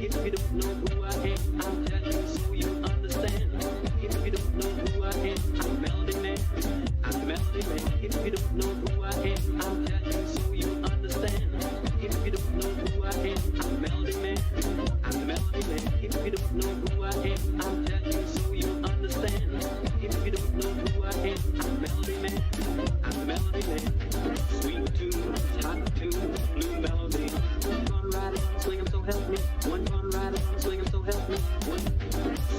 If you don't know who I am, I'll tell you so you understand. If you don't know who I am, I'm Melody Man. I'm the Melody Man. If you don't know who I am, I'll tell you so you understand. If you don't know who I am, I'm Melody Man. I'm the Melody Man. If you don't know who I am, I'll tell you so you understand. If you don't know who I am, I'm Melody Man. I'm the Melody Man. Sweet tune, hot tune, blue melody. One fun ride on a swing 'em, so help me. One fun ride on a swing 'em, so help me. One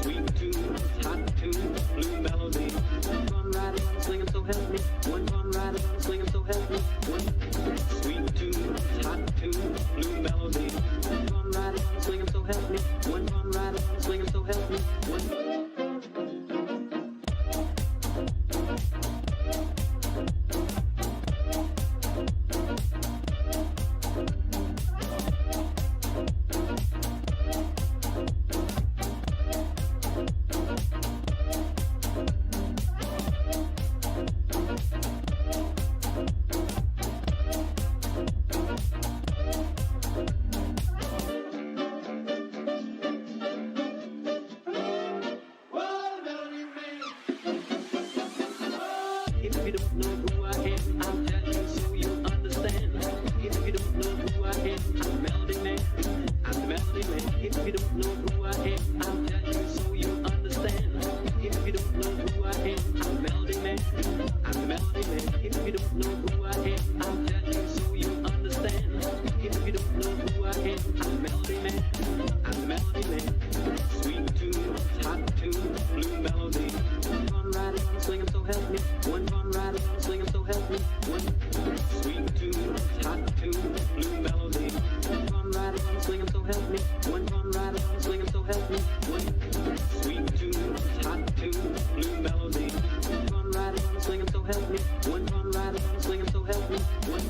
sweet tune, hot tune, blue melody. One fun ride on a swing 'em, so help me. One fun ride on a swing 'em, so help me. One sweet tune, hot tune, blue melody. One fun ride on a swing 'em, so help me. One fun ride on a swing 'em, so help me. One. If you don't know who I am, I'll tell you so you understand. If you don't know who I am, I'm Melody Man. I'm the Melody Man. If you don't know who I am, I'll tell you so you understand. If you don't know who I am, I'm Melody Man. I'm the Melody Man. If you don't know who I am, I'll tell you so you understand. If you don't know who I am, I'm Melody Man. I'm the Melody Man. Sweet tune, hot tune, blue melody. One fun ride on a swing 'em, so help me. One fun ride on a swing 'em, so help me. One sweet tune, hot tune, blue melody. One fun ride on a swing 'em, so help me. One fun ride on a swing 'em, so help me. One sweet tune, hot tune, blue melody. One fun ride on a swing 'em, so help me. One fun ride on a swing 'em, so help me. One.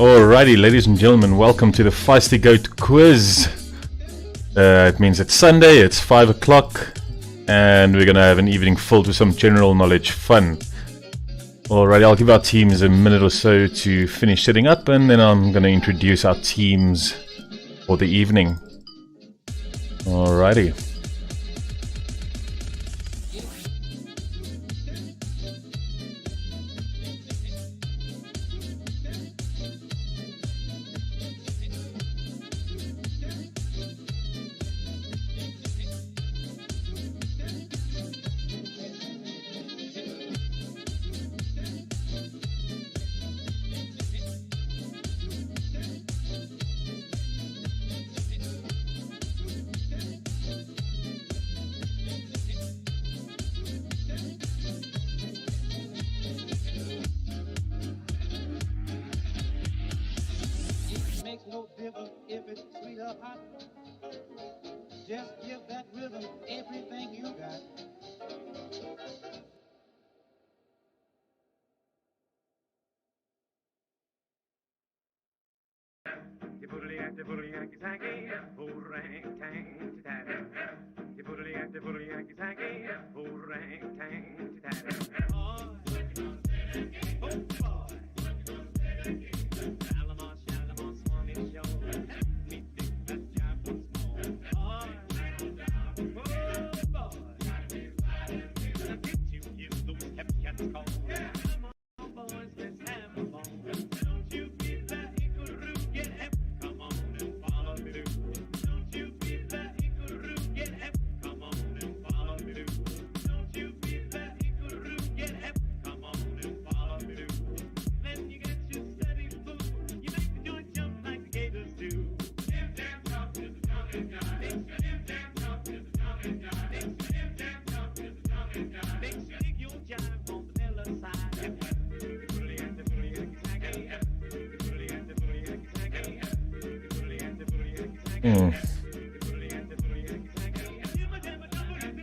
Alrighty, ladies and gentlemen, welcome to the Feisty Goat quiz. It means it's Sunday, it's 5 o'clock, and we're gonna have an evening filled with some general knowledge fun. Alrighty, I'll give our teams a minute or so to finish setting up, and then I'm gonna introduce our teams for the evening. Alrighty.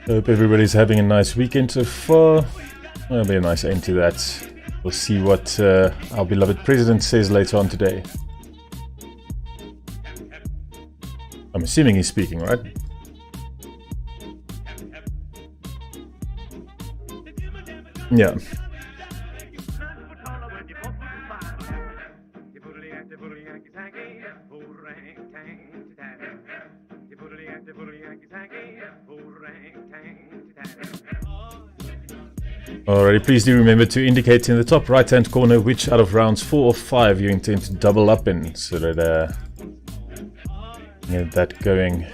Hope everybody's having a nice weekend so far. That'll be a nice end to that. We'll see what our beloved president says later on today. I'm assuming he's speaking, right? Yeah. Alrighty, please do remember to indicate in the top right hand corner which out of rounds 4 or 5 you intend to double up in, so that get that going.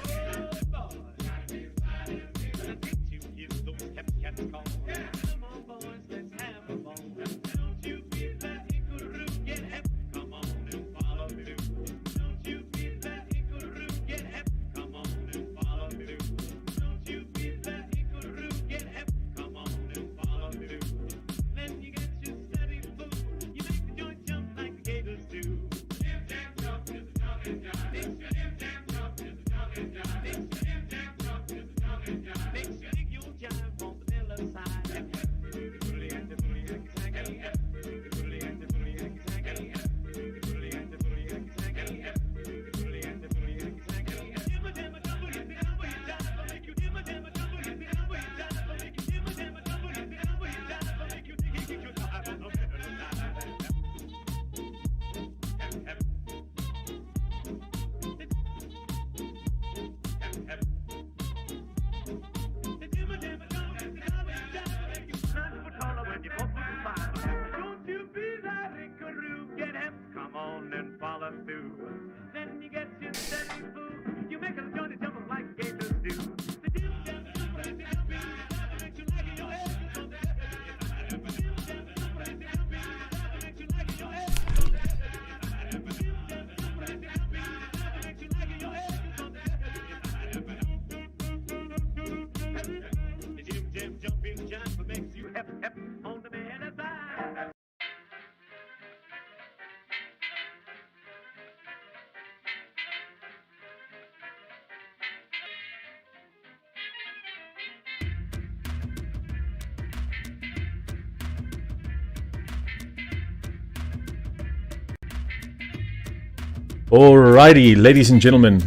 Alrighty, ladies and gentlemen,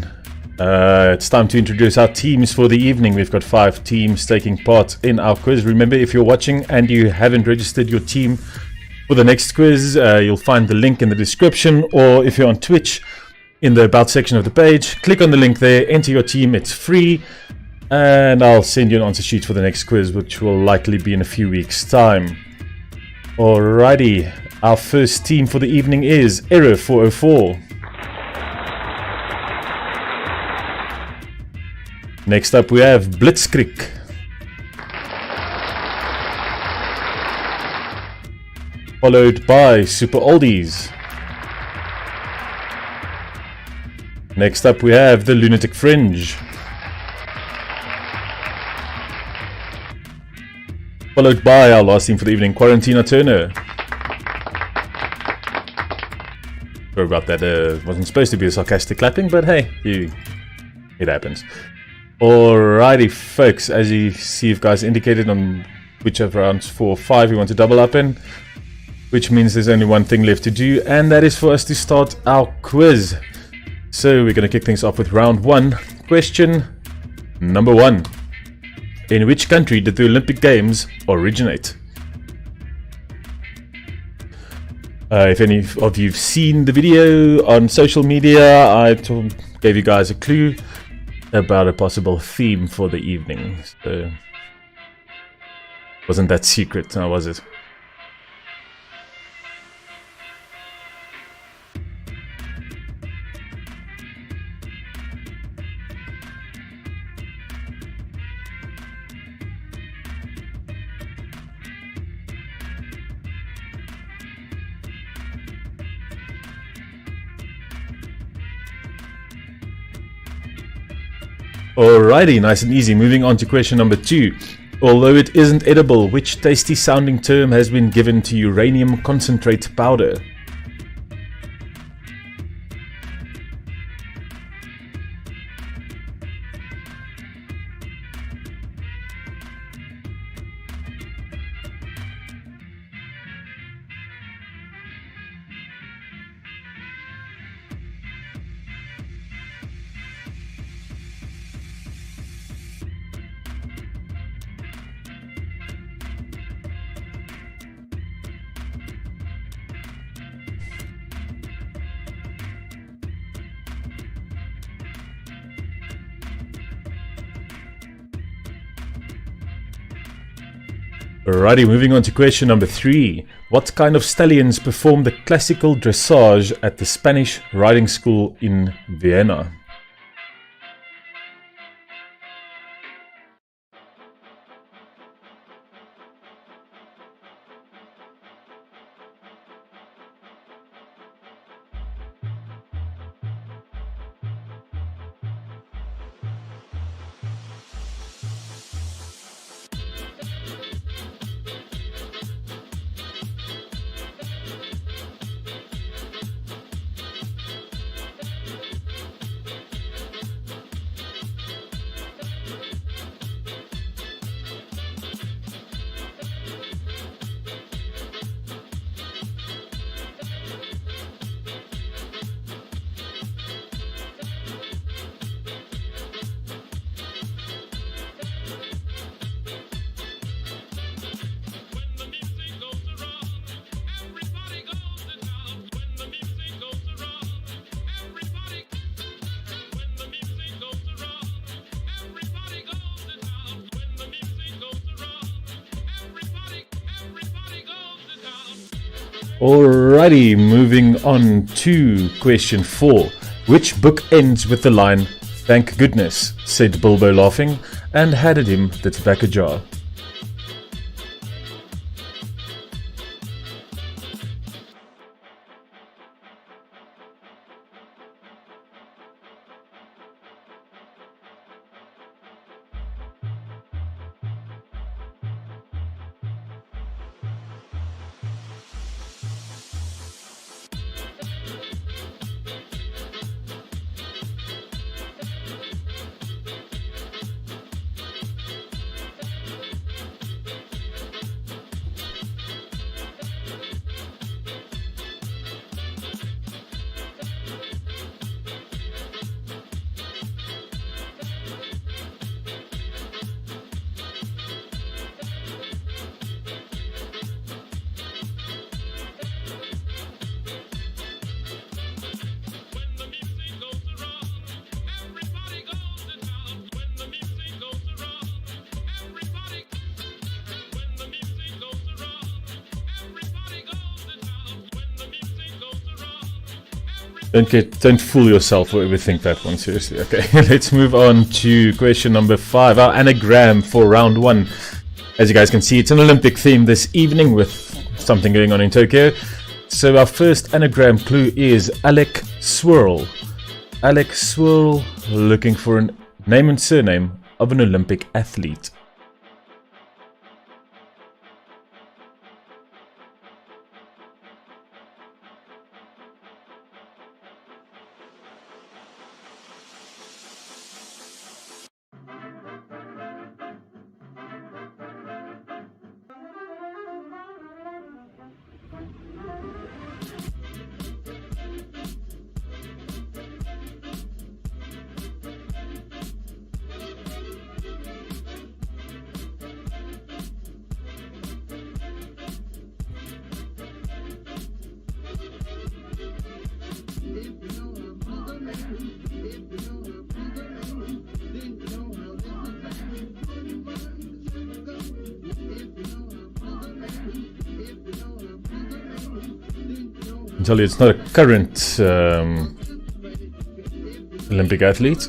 it's time to introduce our teams for the evening. We've got 5 teams taking part in our quiz. Remember, if you're watching and you haven't registered your team for the next quiz, you'll find the link in the description, or if you're on Twitch, in the About section of the page, click on the link there, enter your team, it's free, and I'll send you an answer sheet for the next quiz, which will likely be in a few weeks' time. Alrighty, our first team for the evening is Error 404. Next up we have Blitzkrieg. Followed by Super Oldies. Next up we have the Lunatic Fringe. Followed by our last team for the evening, Quarantina Turner. Sorry about that, wasn't supposed to be a sarcastic clapping, but hey, it happens. Alrighty folks, as you see, you guys indicated on which of rounds 4 or 5 you want to double up in, which means there's only one thing left to do, and that is for us to start our quiz. So we're going to kick things off with round one. Question number one. In which country did the Olympic Games originate? If any of you've seen the video on social media, I gave you guys a clue about a possible theme for the evening. So wasn't that secret, now was it? Alrighty, nice and easy. Moving on to question number two. Although it isn't edible, which tasty sounding term has been given to uranium concentrate powder? Alrighty, moving on to question number three. What kind of stallions perform the classical dressage at the Spanish riding school in Vienna? Alrighty, moving on to question four. Which book ends with the line, "Thank goodness," said Bilbo laughing, and handed him the tobacco jar? Don't fool yourself or overthink that one, seriously. Okay, let's move on to question number five. Our anagram for round one. As you guys can see, it's an Olympic theme this evening with something going on in Tokyo. So our first anagram clue is Alec Swirl. Alec Swirl, looking for a name and surname of an Olympic athlete. I tell you, it's not a current Olympic athlete.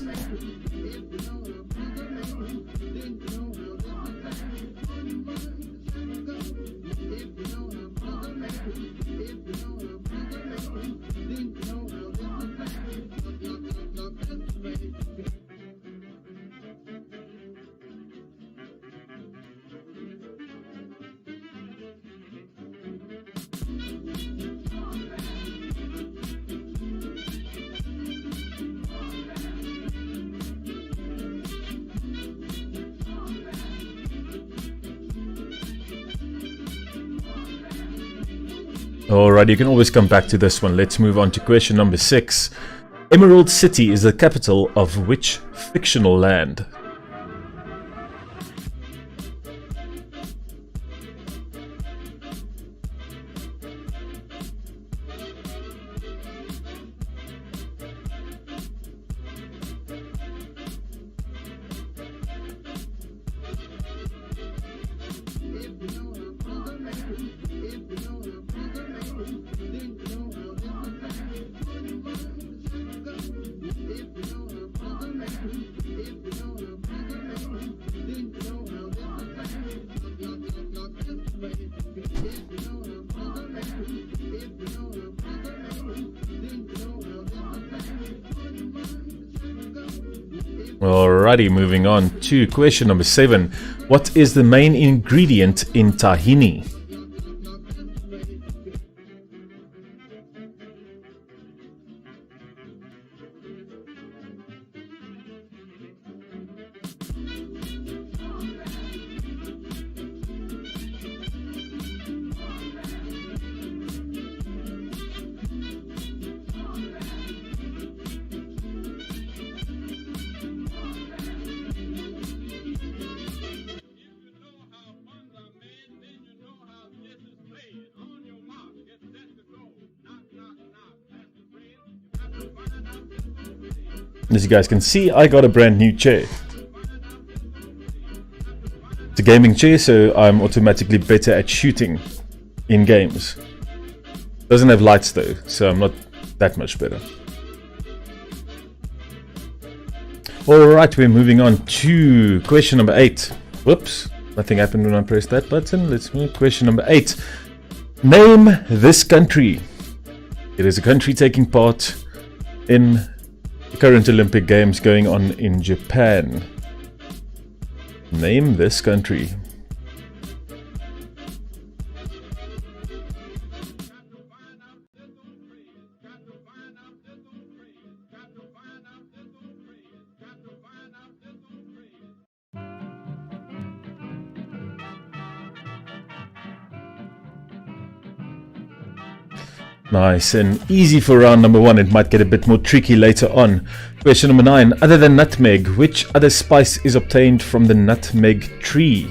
Alright, you can always come back to this one. Let's move on to question number 6. Emerald City is the capital of which fictional land? Alrighty, moving on to question number 7. What is the main ingredient in tahini? As you guys can see, I got a brand new chair. It's a gaming chair, so I'm automatically better at shooting in games. Doesn't have lights though, so I'm not that much better. Alright, we're moving on to question number 8. Whoops, nothing happened when I pressed that button. Let's move. Question number 8. Name this country. It is a country taking part in the current Olympic Games going on in Japan. Name this country. Nice and easy for round number 1. It might get a bit more tricky later on. Question number 9. Other than nutmeg, which other spice is obtained from the nutmeg tree?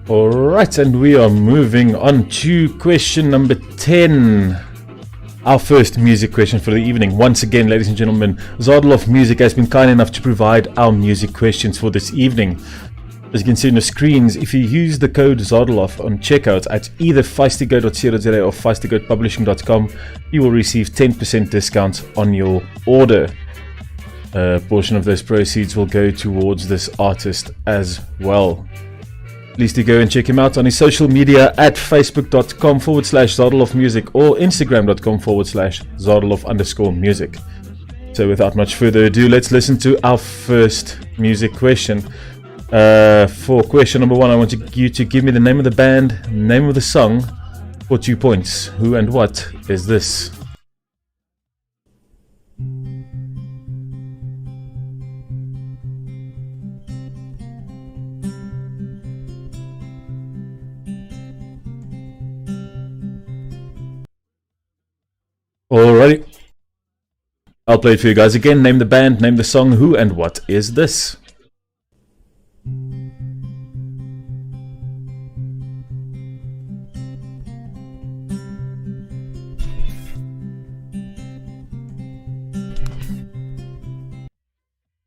Alright, and we are moving on to question number 10. Our first music question for the evening. Once again, ladies and gentlemen, Zadloff Music has been kind enough to provide our music questions for this evening. As you can see on the screens, if you use the code Zadelof on checkout at either feistygoat.co.za or feistygoatpublishing.com, you will receive 10% discount on your order. A portion of those proceeds will go towards this artist as well. Please do go and check him out on his social media at facebook.com/ZadelofMusic or instagram.com/Zadelof_music. So without much further ado, let's listen to our first music question. For question number 1, I want you to give me the name of the band, name of the song, for 2 points. Who and what is this? Alrighty. I'll play it for you guys again. Name the band, name the song, who and what is this?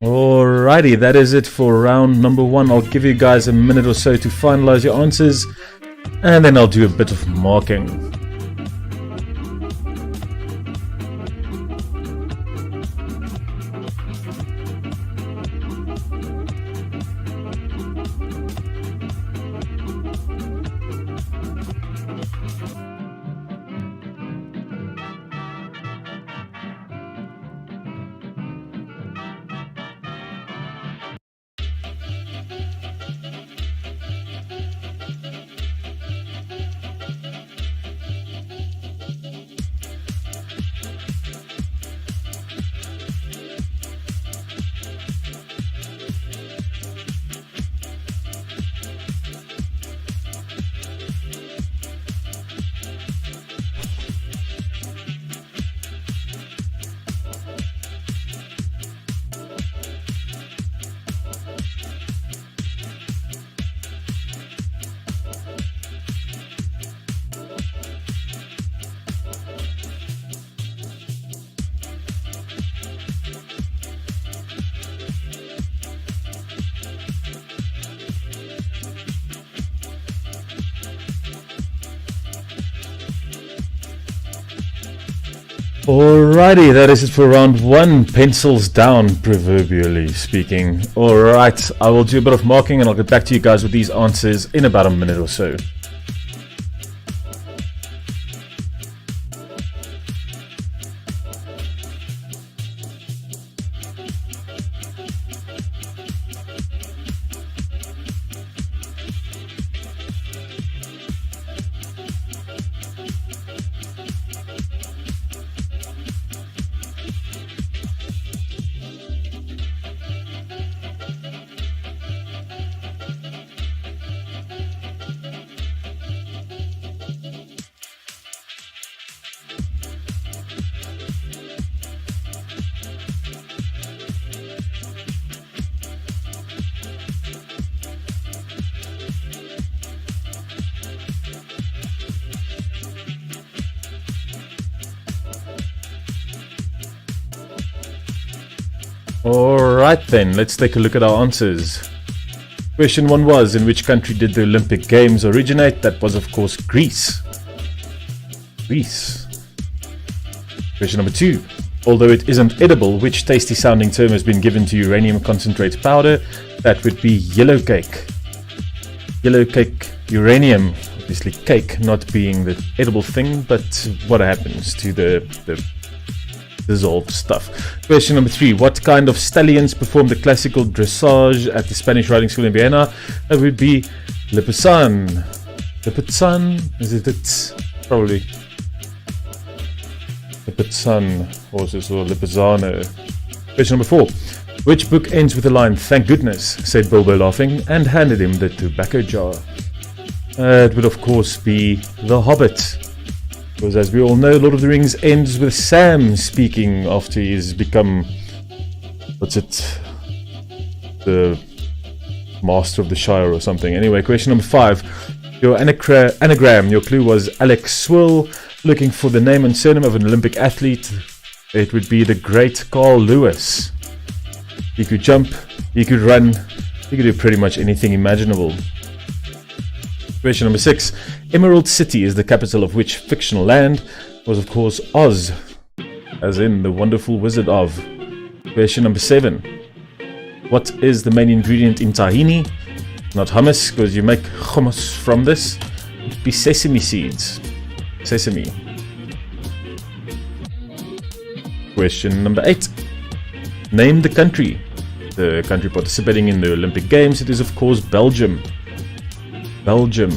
Alrighty, that is it for round number 1. I'll give you guys a minute or so to finalize your answers, and then I'll do a bit of marking. Alrighty, that is it for round 1. Pencils down, proverbially speaking. Alright, I will do a bit of marking and I'll get back to you guys with these answers in about a minute or so. Alright then, let's take a look at our answers. Question 1 was, in which country did the Olympic Games originate? That was of course Greece. Greece. Question number 2. Although it isn't edible, which tasty sounding term has been given to uranium concentrate powder? That would be yellow cake. Yellow cake, uranium. Obviously cake not being the edible thing, but what happens to the dissolved stuff. Question number 3. What kind of stallions performed the classical dressage at the Spanish riding school in Vienna? That would be Lipizan. Lipizan? Is it? It's probably Lipizan horses or Lipizano. Question number 4. Which book ends with the line, "Thank goodness," said Bilbo laughing, and handed him the tobacco jar? It would of course be The Hobbit. Because as we all know, Lord of the Rings ends with Sam speaking after he's become, the Master of the Shire or something. Anyway, question number 5. Your anagram, your clue was Alex Swill. Looking for the name and surname of an Olympic athlete. It would be the great Carl Lewis. He could jump, he could run, You could do pretty much anything imaginable. Question number 6. Emerald City is the capital of which fictional land? Was of course Oz, as in the wonderful Wizard of. Question number 7. What is the main ingredient in tahini? Not hummus, because you make hummus from this. It'd be sesame seeds. Sesame. Question number 8. Name the country. The country participating in the Olympic Games. It is of course Belgium. Belgium.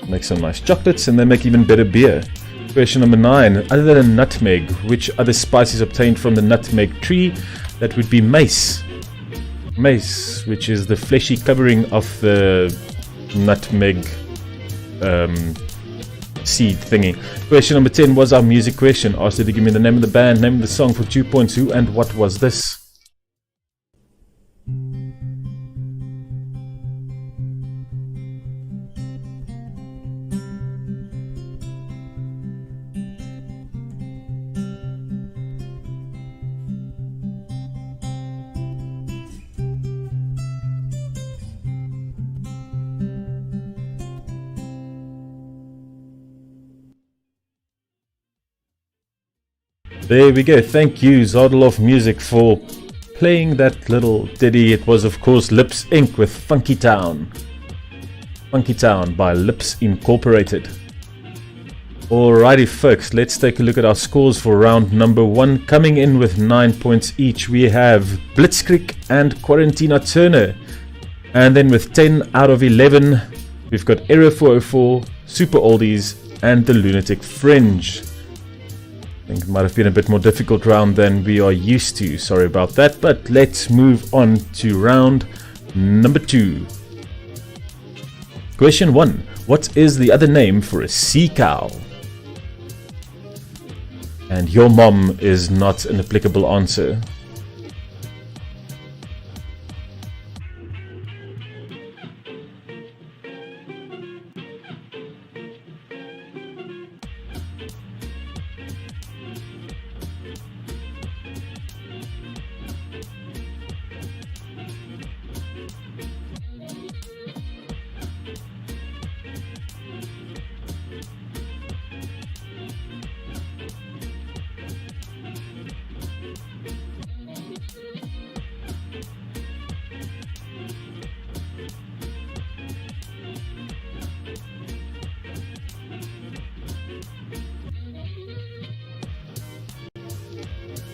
Make some nice chocolates and they make even better beer. Question number 9. Other than nutmeg, which other spice is obtained from the nutmeg tree? That would be mace. Mace, which is the fleshy covering of the nutmeg seed thingy. Question number 10 was our music question. Asked you to give me the name of the band, name of the song for 2 points, who and what was this? There we go. Thank you, Zadolov Music, for playing that little ditty. It was, of course, Lips Inc. with Funky Town. Funky Town by Lips Incorporated. Alrighty, folks, let's take a look at our scores for round number 1. Coming in with 9 points each, we have Blitzkrieg and Quarantina Turner. And then with 10 out of 11, we've got Error 404, Super Oldies, and The Lunatic Fringe. I think it might have been a bit more difficult round than we are used to. Sorry about that, but let's move on to round number 2. Question 1. What is the other name for a sea cow? And your mom is not an applicable answer.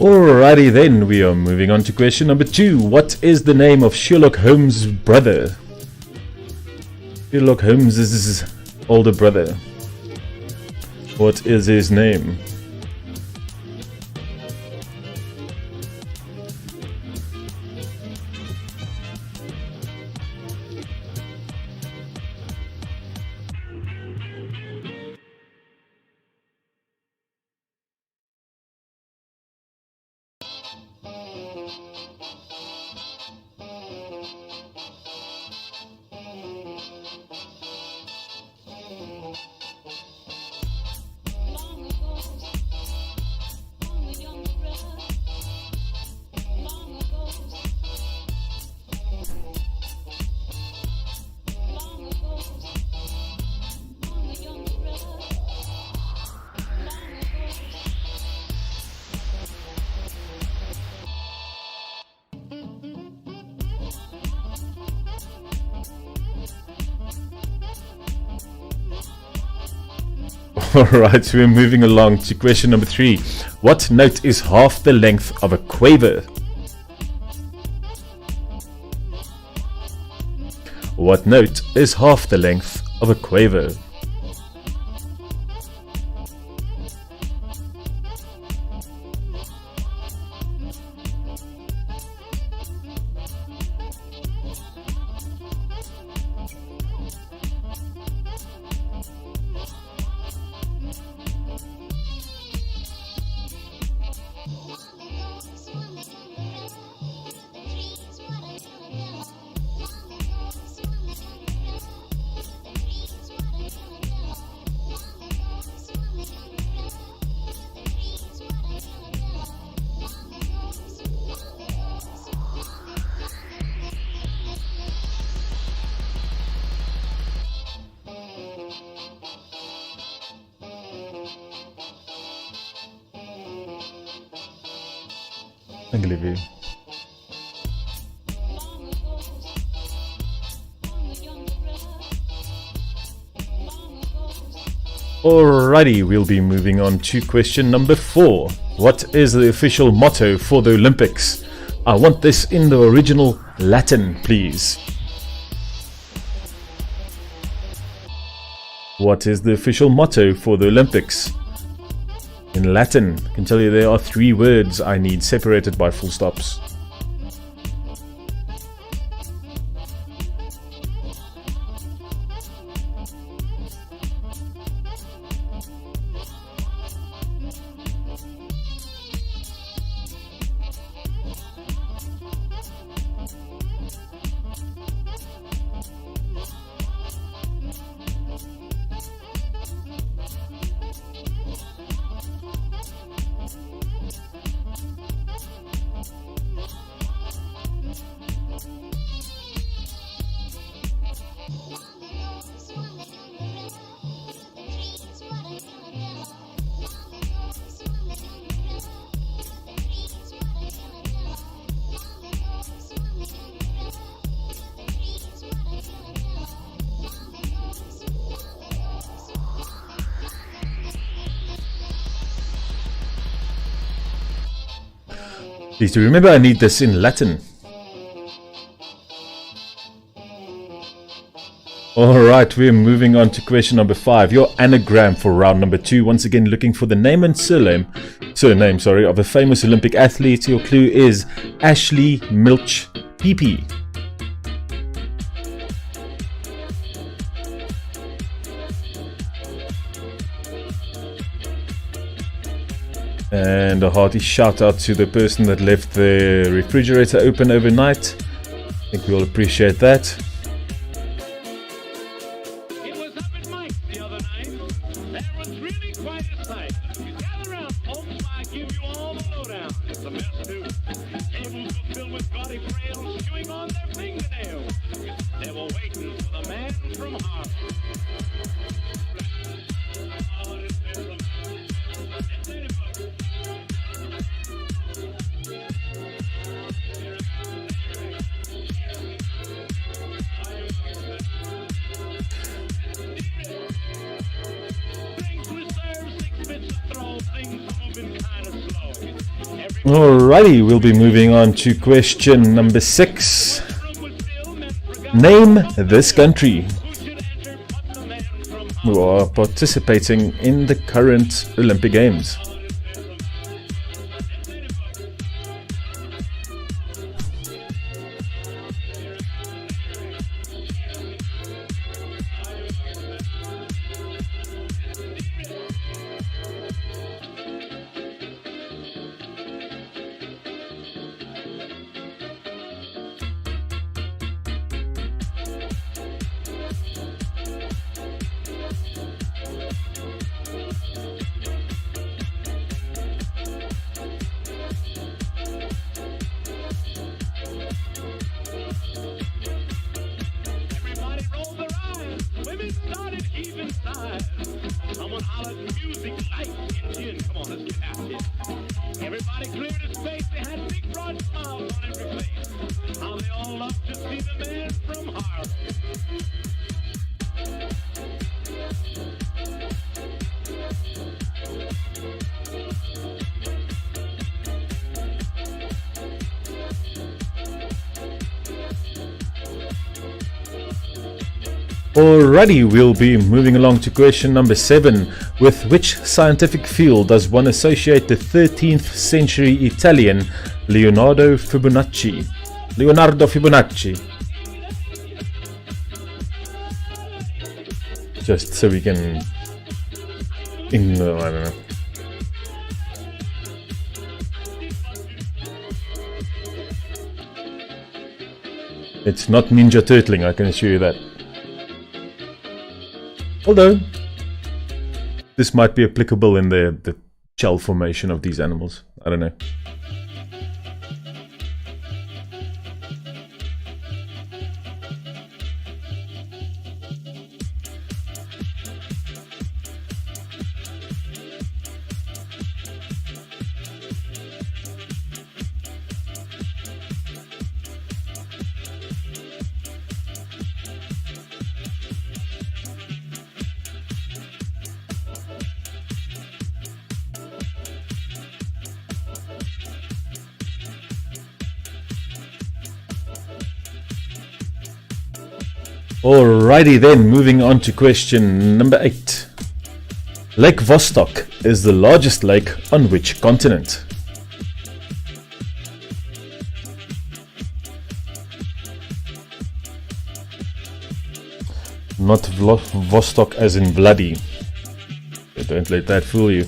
Alrighty then, we are moving on to question number 2. What is the name of Sherlock Holmes' brother? Sherlock Holmes' older brother. What is his name? Alright, so we're moving along to question number 3. What note is half the length of a quaver? What note is half the length of a quaver? Dank liefie. Alrighty, we'll be moving on to question number 4. What is the official motto for the Olympics? I want this in the original Latin, please. What is the official motto for the Olympics? In Latin, I can tell you there are 3 words I need separated by full stops. Please do remember I need this in Latin. Alright, we're moving on to question number 5. Your anagram for round number 2. Once again looking for the name and surname of a famous Olympic athlete. Your clue is Ashley Milch PP. And a hearty shout out to the person that left the refrigerator open overnight. I think we all appreciate that. It was up in Mike's the other night. That was really quite a sight. Gather around, folks, I give you all the lowdown. It's a mess too. Tables were filled with gaudy frails chewing on their fingernails. They were waiting for the man from Harvard. Alrighty, we'll be moving on to question number 6. Name this country who are participating in the current Olympic Games. Someone hollered music, lights, Indian. Come on, let's get after it. Everybody cleared his face. They had big broad smiles on every face. How they all love to see the man from Harlem. Alrighty, we'll be moving along to question number 7. With which scientific field does one associate the 13th century Italian Leonardo Fibonacci? Just so we can... I don't know. It's not Ninja Turtling, I can assure you that. Although, this might be applicable in the shell formation of these animals. I don't know. Alrighty then, moving on to question number 8. Lake Vostok is the largest lake on which continent? Not Vostok as in bloody. Don't let that fool you.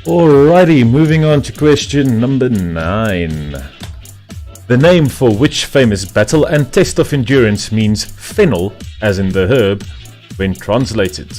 Alrighty, moving on to question number 9. The name for which famous battle and test of endurance means fennel, as in the herb, when translated?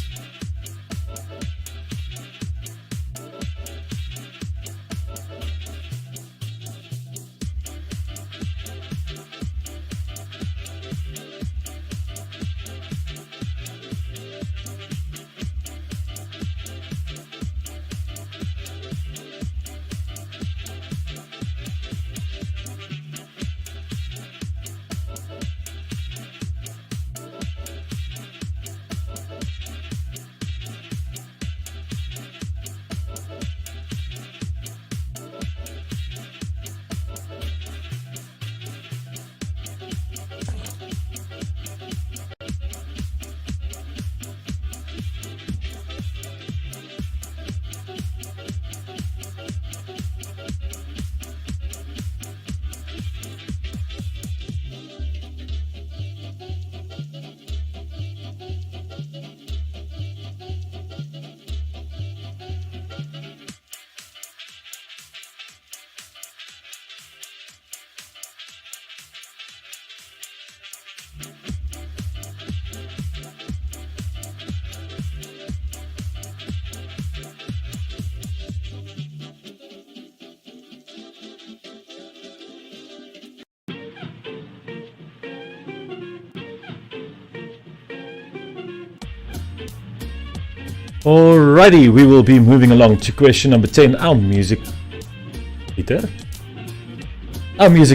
Alrighty, we will be moving along to question number 10. Our music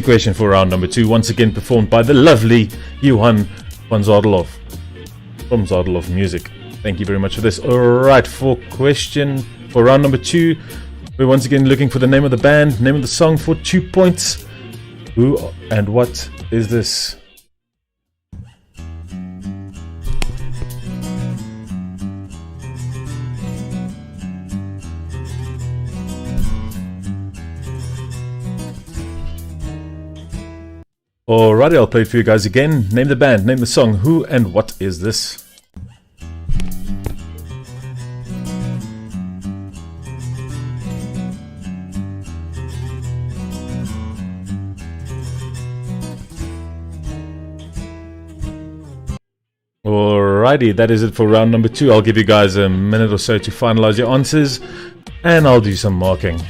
question for round number 2, once again performed by the lovely Johan van Zadelhoff from Zadelhoff Music. Thank you very much for this. Alright, for round number 2, we're once again looking for the name of the band, name of the song for 2 points. Who and what is this? Alrighty, I'll play it for you guys again. Name the band, name the song, who and what is this? Alrighty, that is it for round number 2. I'll give you guys a minute or so to finalize your answers, and I'll do some marking.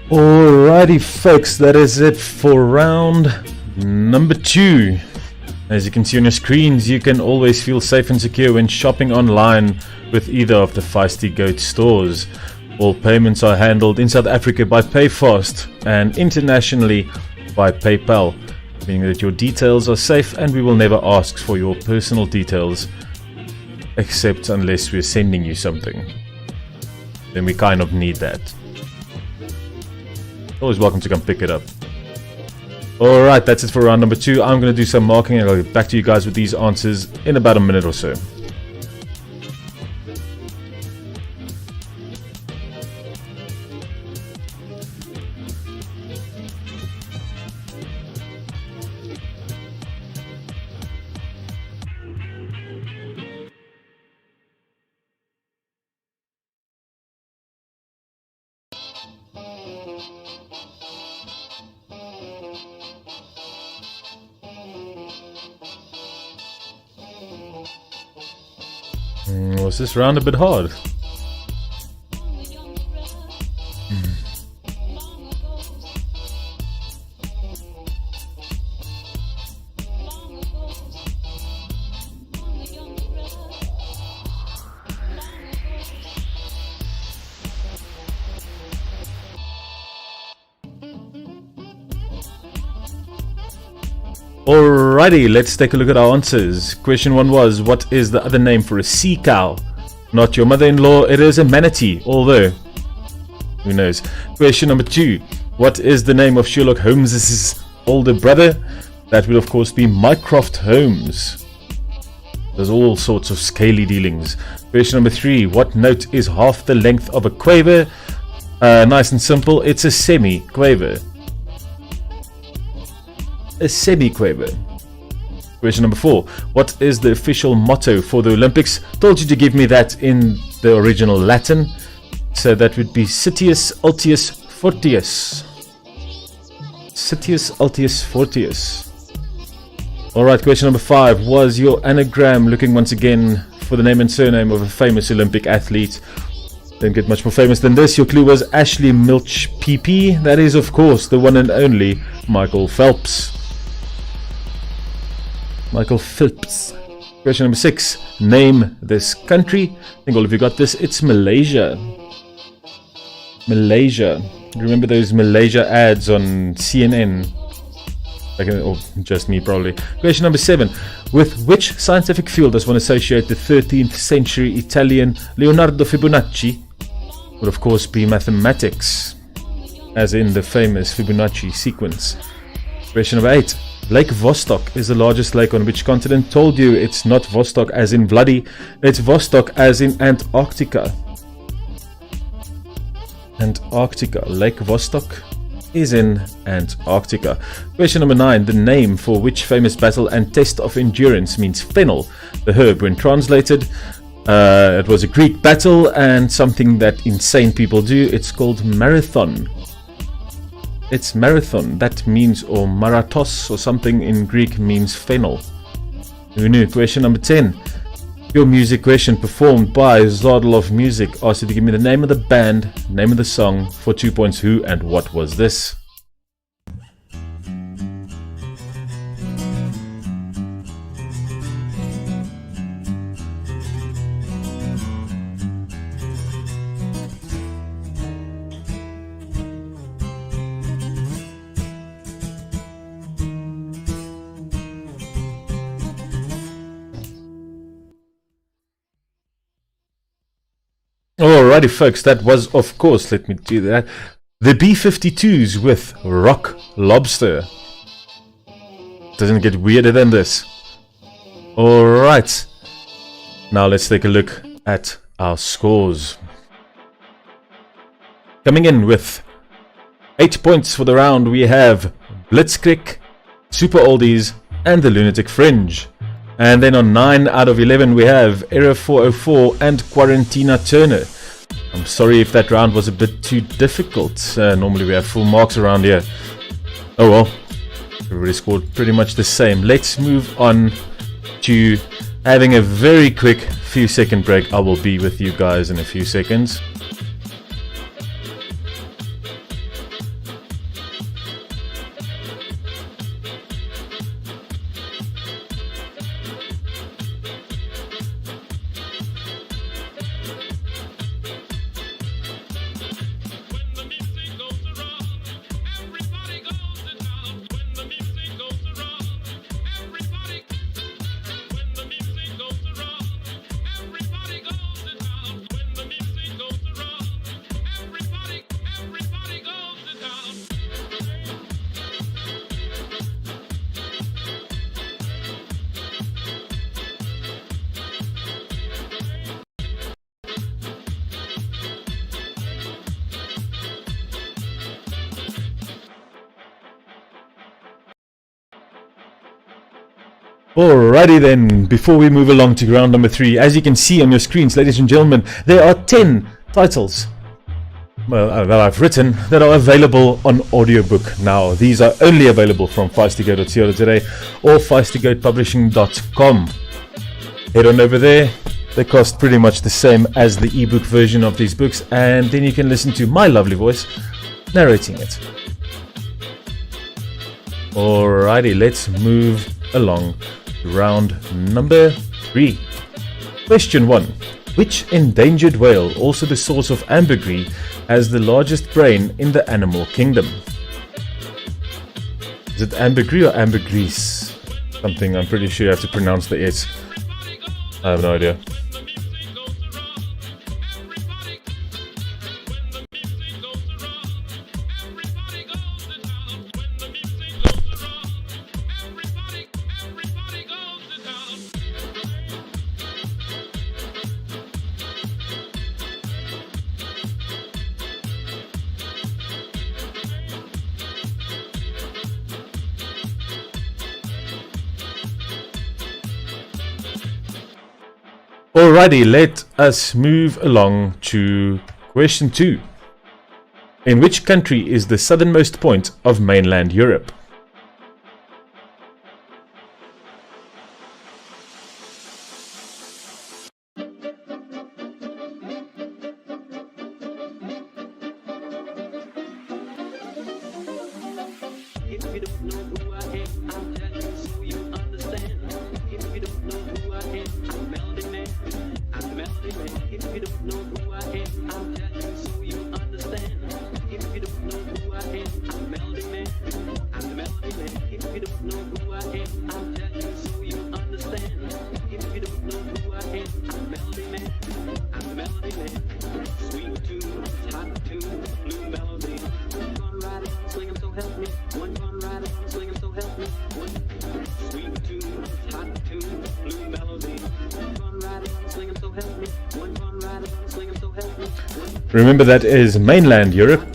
Alrighty folks, that is it for round number 2. As you can see on your screens, you can always feel safe and secure when shopping online with either of the Feisty Goat stores. All payments are handled in South Africa by PayFast and internationally by PayPal, meaning that your details are safe and we will never ask for your personal details, except unless we're sending you something. Then we kind of need that. Always welcome to come pick it up. Alright, that's it for round number 2. I'm going to do some marking and I'll get back to you guys with these answers in about a minute or so. Was this round a bit hard? Alrighty, let's take a look at our answers. Question 1 was, what is the other name for a sea cow? Not your mother-in-law, it is a manatee, although, who knows. Question number 2, what is the name of Sherlock Holmes' older brother? That would of course be Mycroft Holmes. There's all sorts of scaly dealings. Question number 3, what note is half the length of a quaver? Nice and simple, it's a semi-quaver. A semi-quaver. Question number 4. What is the official motto for the Olympics? Told you to give me that in the original Latin. So that would be Citius Altius Fortius. Citius Altius Fortius. Alright, question number 5. Was your anagram looking once again for the name and surname of a famous Olympic athlete? Don't get much more famous than this. Your clue was Ashley Milch PP. That is, of course, the one and only Michael Phelps. Michael Phelps. Question number 6. Name this country. I think all of you got this. It's Malaysia. Malaysia. Remember those Malaysia ads on CNN? Or just me probably. Question number 7. With which scientific field does one associate the 13th century Italian Leonardo Fibonacci? Would of course be mathematics, as in the famous Fibonacci sequence. Question number 8. Lake Vostok is the largest lake on which continent? Told you it's not Vostok as in bloody, it's Vostok as in Antarctica. Antarctica. Lake Vostok is in Antarctica. Question number 9. The name for which famous battle and test of endurance means fennel? The herb, when translated, it was a Greek battle and something that insane people do. It's called marathon. It's marathon. That means, or marathos or something in Greek means fennel. Who knew? Question number 10. Your music question performed by Zadlov Music. Asked you to give me the name of the band, name of the song, for 2 points, who and what was this? Alrighty folks, that was of course, let me do that, the B-52s with Rock Lobster. Doesn't get weirder than this. Alright, now let's take a look at our scores. Coming in with 8 points for the round, we have Blitzkrieg, Super Oldies and the Lunatic Fringe. And then on 9 out of 11 we have Error 404 and Quarantina Turner. I'm sorry if that round was a bit too difficult. Normally we have full marks around here. Oh well, everybody scored pretty much the same. Let's move on to having a very quick few second break. I will be with you guys in a few seconds. Alrighty then, before we move along to round number 3, as you can see on your screens, ladies and gentlemen, there are 10 titles that I've written that are available on audiobook now. These are only available from feistygoat.co.za or feistygoatpublishing.com. Head on over there. They cost pretty much the same as the ebook version of these books, and then you can listen to my lovely voice narrating it. Alrighty, let's move along to round number 3. Question 1. Which endangered whale, also the source of ambergris, has the largest brain in the animal kingdom? Is it ambergris or ambergris? Something, I'm pretty sure you have to pronounce the S. I have no idea. Alrighty, let us move along to question 2. In which country is the southernmost point of mainland Europe? If you don't know who I am, I'll tell you so you understand. If you don't know who I am, I'm Melody Man. I'm Melody Man. If you don't know who I am, I'll tell you so you understand. If you don't know who I am, I'm Melody Man. I'm the Melody Man. If you don't know who I am, I'll tell you so you understand. If you don't know who I am, I'm Melody Man. I'm the Melody Man. Sweet tune, hot tune, blue melody. One ride, swing 'em so help me. One ride, swing 'em so help me. One sweet tune, hot tune, blue melody. One ride, swing 'em so help me. One ride, swing 'em so help me. Remember, that is mainland Europe.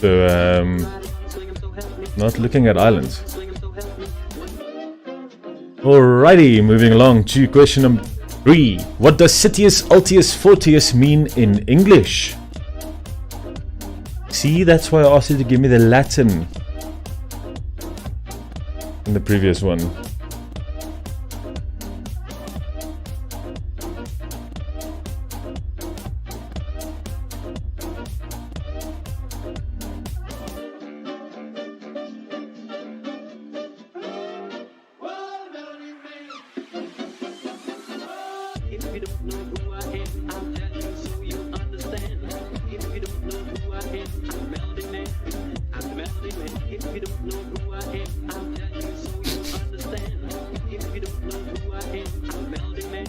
So, not looking at islands. Alrighty, moving along to question number 3. What does Citius Altius Fortius mean in English? See, that's why I asked you to give me the Latin in the previous one. If you don't know who I am, I'll tell you so you understand. If you don't know who I am, I'm Melody Man. I'm the Melody Man. If you don't know who I am, I'll tell you so you understand. If you don't know who I am, I'm Melody Man.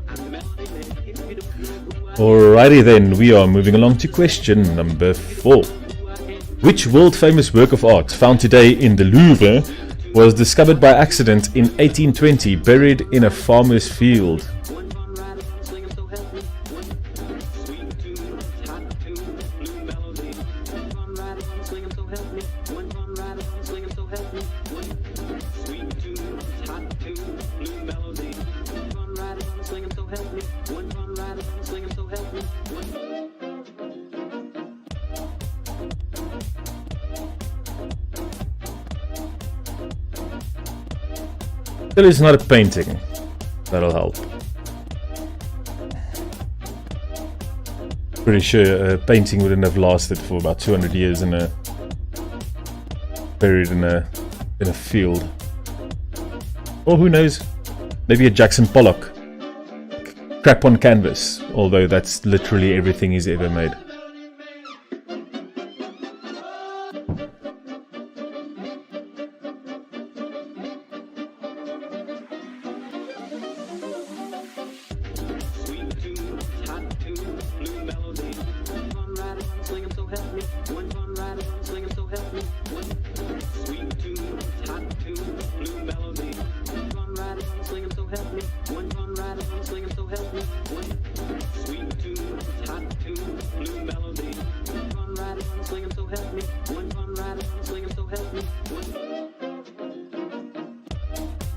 I'm the Melody Man. If you don't know who I am, Alrighty then, we are moving along to question number 4. Which world famous work of art found today in the Louvre was discovered by accident in 1820, buried in a farmer's field? one ride, swing 'em so help me. One sweet tune, hot tune, blue melody. One ride, swing 'em so help me. One ride, swing 'em so help me. One sweet tune, hot tune, blue melody. One ride, swing 'em so help me. One ride, swing 'em so help me. Still, it's not a painting. That'll help. Pretty sure a painting wouldn't have lasted for about 200 years buried in a field. Or who knows? Maybe a Jackson Pollock. Crap on canvas, although that's literally everything he's ever made. Sweet tune, hot tune, blue melody. One ride, swing 'em so help me. One ride, swing 'em so help me. One sweet tune, hot tune, blue melody. One ride, swing 'em so help me. One ride, swing 'em so help me. One sweet tune, hot tune, blue melody. One ride, swing 'em so help me. One ride, swing 'em so help me. One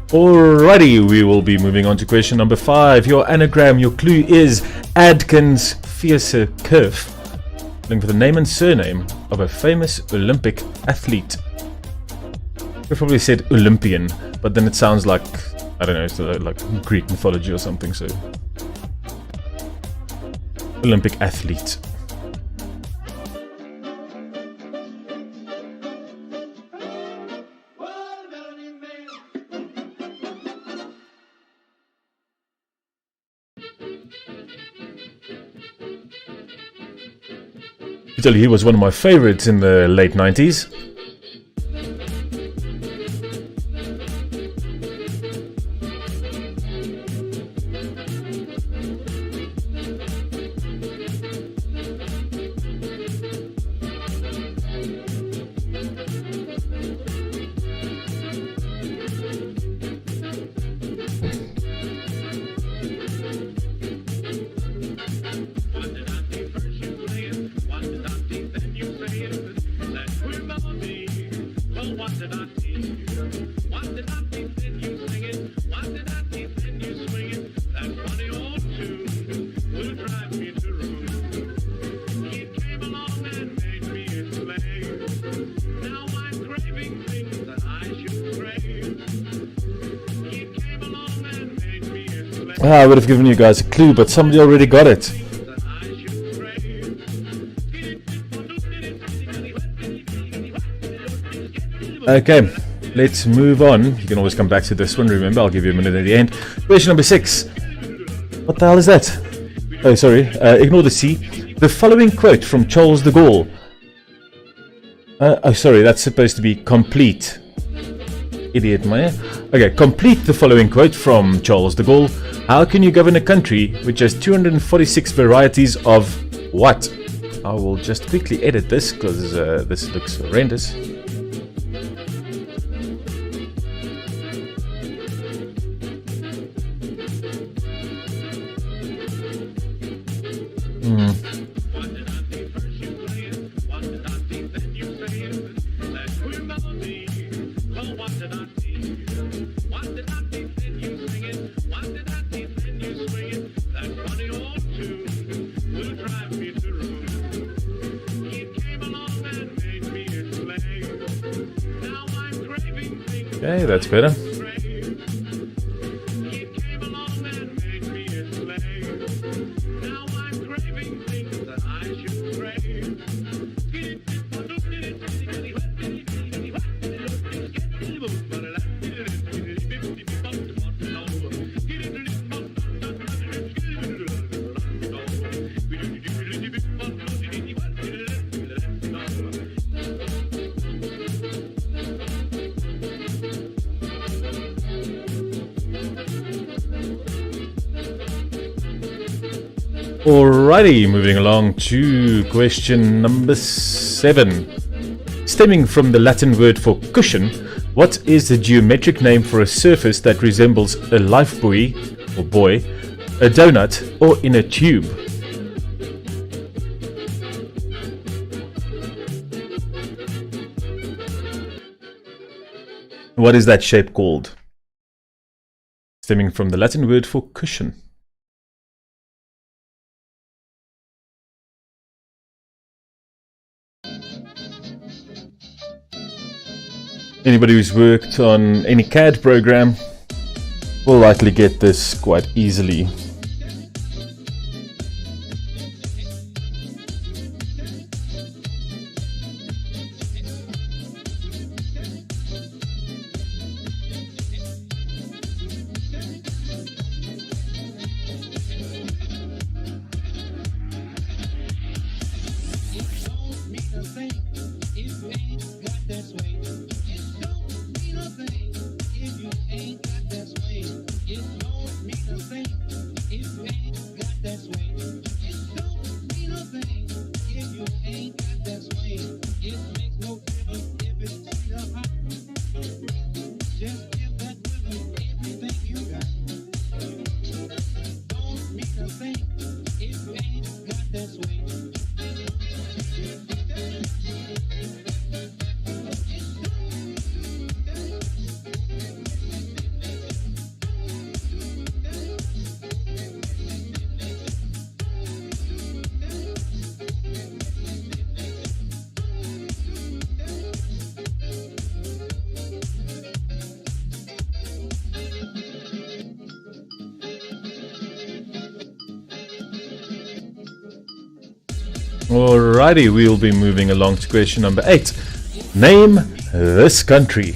Alrighty, we will be moving on to question number 5. Your anagram, your clue is Adkins Fierce Curve. Looking for the name and surname of a famous Olympic athlete. I probably said Olympian, but then it sounds like, I don't know, it's like Greek mythology or something, so. Olympic athlete. He was one of my favorites in the late 90s. I would have given you guys a clue, but somebody already got it. Okay, let's move on. You can always come back to this one. Remember, I'll give you a minute at the end. Question number 6. What the hell is that? Oh, sorry. Ignore the C. The following quote from Charles de Gaulle. Oh, sorry. That's supposed to be complete. Idiot, man. Okay, complete the following quote from Charles de Gaulle. How can you govern a country which has 246 varieties of what? I will just quickly edit this because this looks horrendous. Okay, that's better. Alrighty, moving along to question number 7. Stemming from the Latin word for cushion, what is the geometric name for a surface that resembles a life buoy, or buoy, a donut, or in a tube? What is that shape called? Stemming from the Latin word for cushion. Anybody who's worked on any CAD program will likely get this quite easily. Alrighty, we'll be moving along to question number 8. Name this country.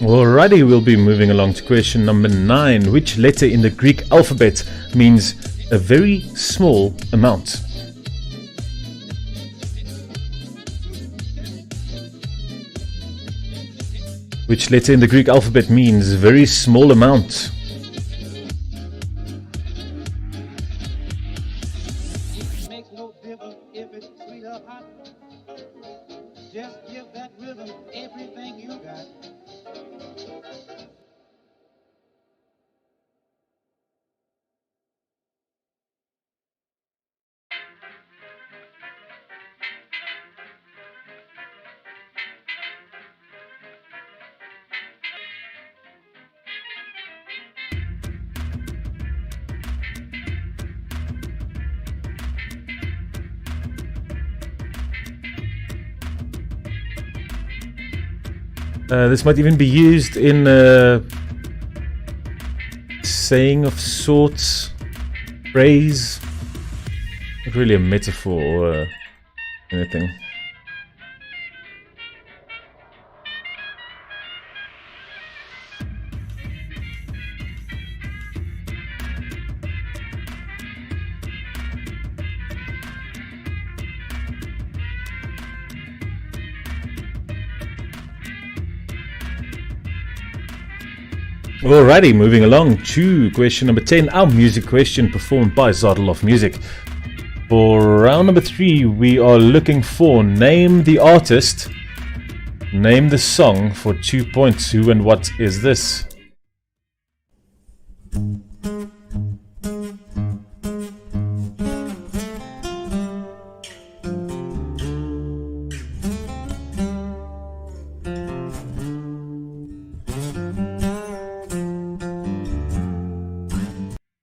Alrighty, we'll be moving along to question number 9. Which letter in the Greek alphabet means a very small amount? Which letter in the Greek alphabet means very small amount? This might even be used in a saying of sorts, phrase. Not really a metaphor or anything. Alrighty, moving along to question number 10, our music question performed by Zadelov Music. For round number 3, we are looking for name the artist, name the song for 2 points. Who and what is this?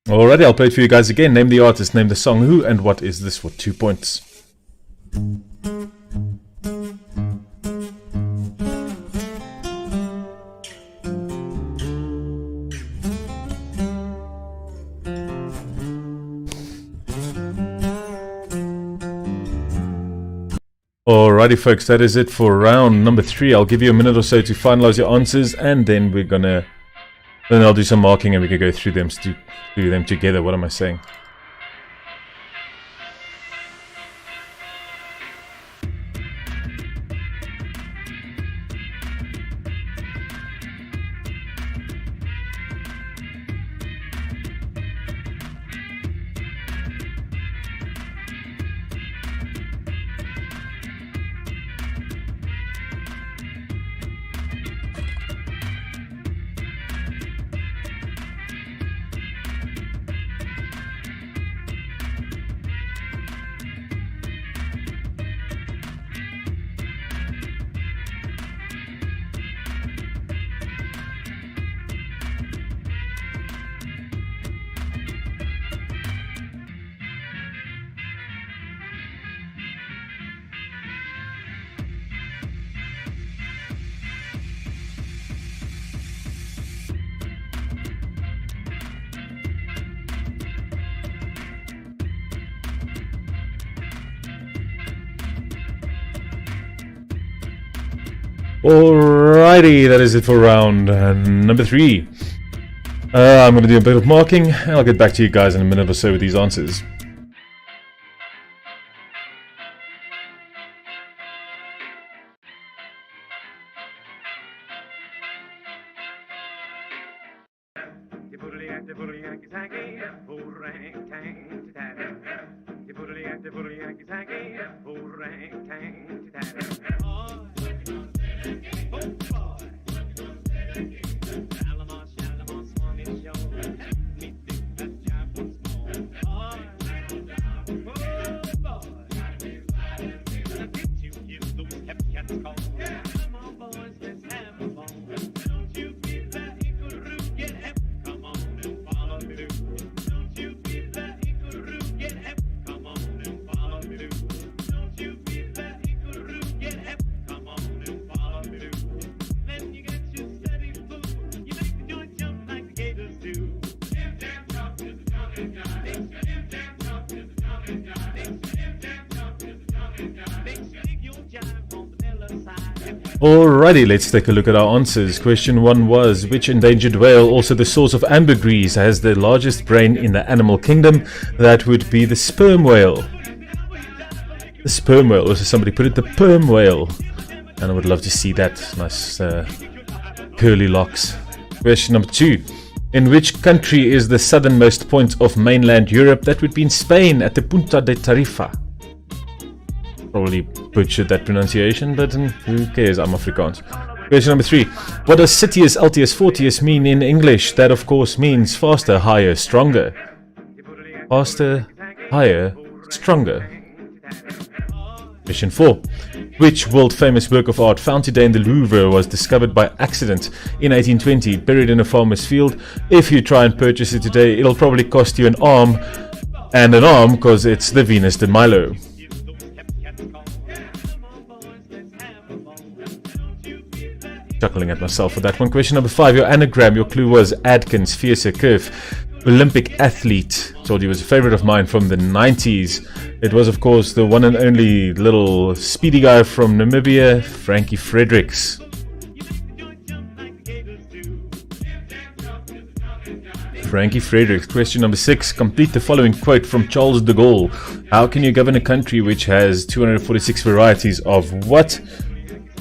Alrighty, I'll play it for you guys again. Name the artist, name the song, who and what is this for 2 points. Alrighty folks, that is it for round number 3. I'll give you a minute or so to finalize your answers, and then then I'll do some marking and we can go through them together. What am I saying? Alrighty, that is it for round number 3. I'm going to do a bit of marking, and I'll get back to you guys in a minute or so with these answers. Alrighty, let's take a look at our answers. Question 1 was, which endangered whale, also the source of ambergris, has the largest brain in the animal kingdom? That would be the sperm whale. The sperm whale, or so somebody put it, the perm whale. And I would love to see that. Nice curly locks. Question number 2. In which country is the southernmost point of mainland Europe? That would be in Spain, at the Punta de Tarifa. Probably butchered that pronunciation, but who cares? I'm Afrikaans. Question number 3. What does Citius, Altius, Fortius mean in English? That, of course, means faster, higher, stronger. Faster, higher, stronger. Question 4. Which world-famous work of art found today in the Louvre was discovered by accident in 1820, buried in a farmer's field? If you try and purchase it today, it'll probably cost you an arm and an arm, because it's the Venus de Milo. Chuckling at myself for that one. Question number 5. Your anagram, your clue was Adkins, fiercer, curve, Olympic athlete. Told you it was a favorite of mine from the 90s. It was, of course, the one and only little speedy guy from Namibia, Frankie Fredericks. Frankie Fredericks. Question number 6. Complete the following quote from Charles de Gaulle. How can you govern a country which has 246 varieties of what?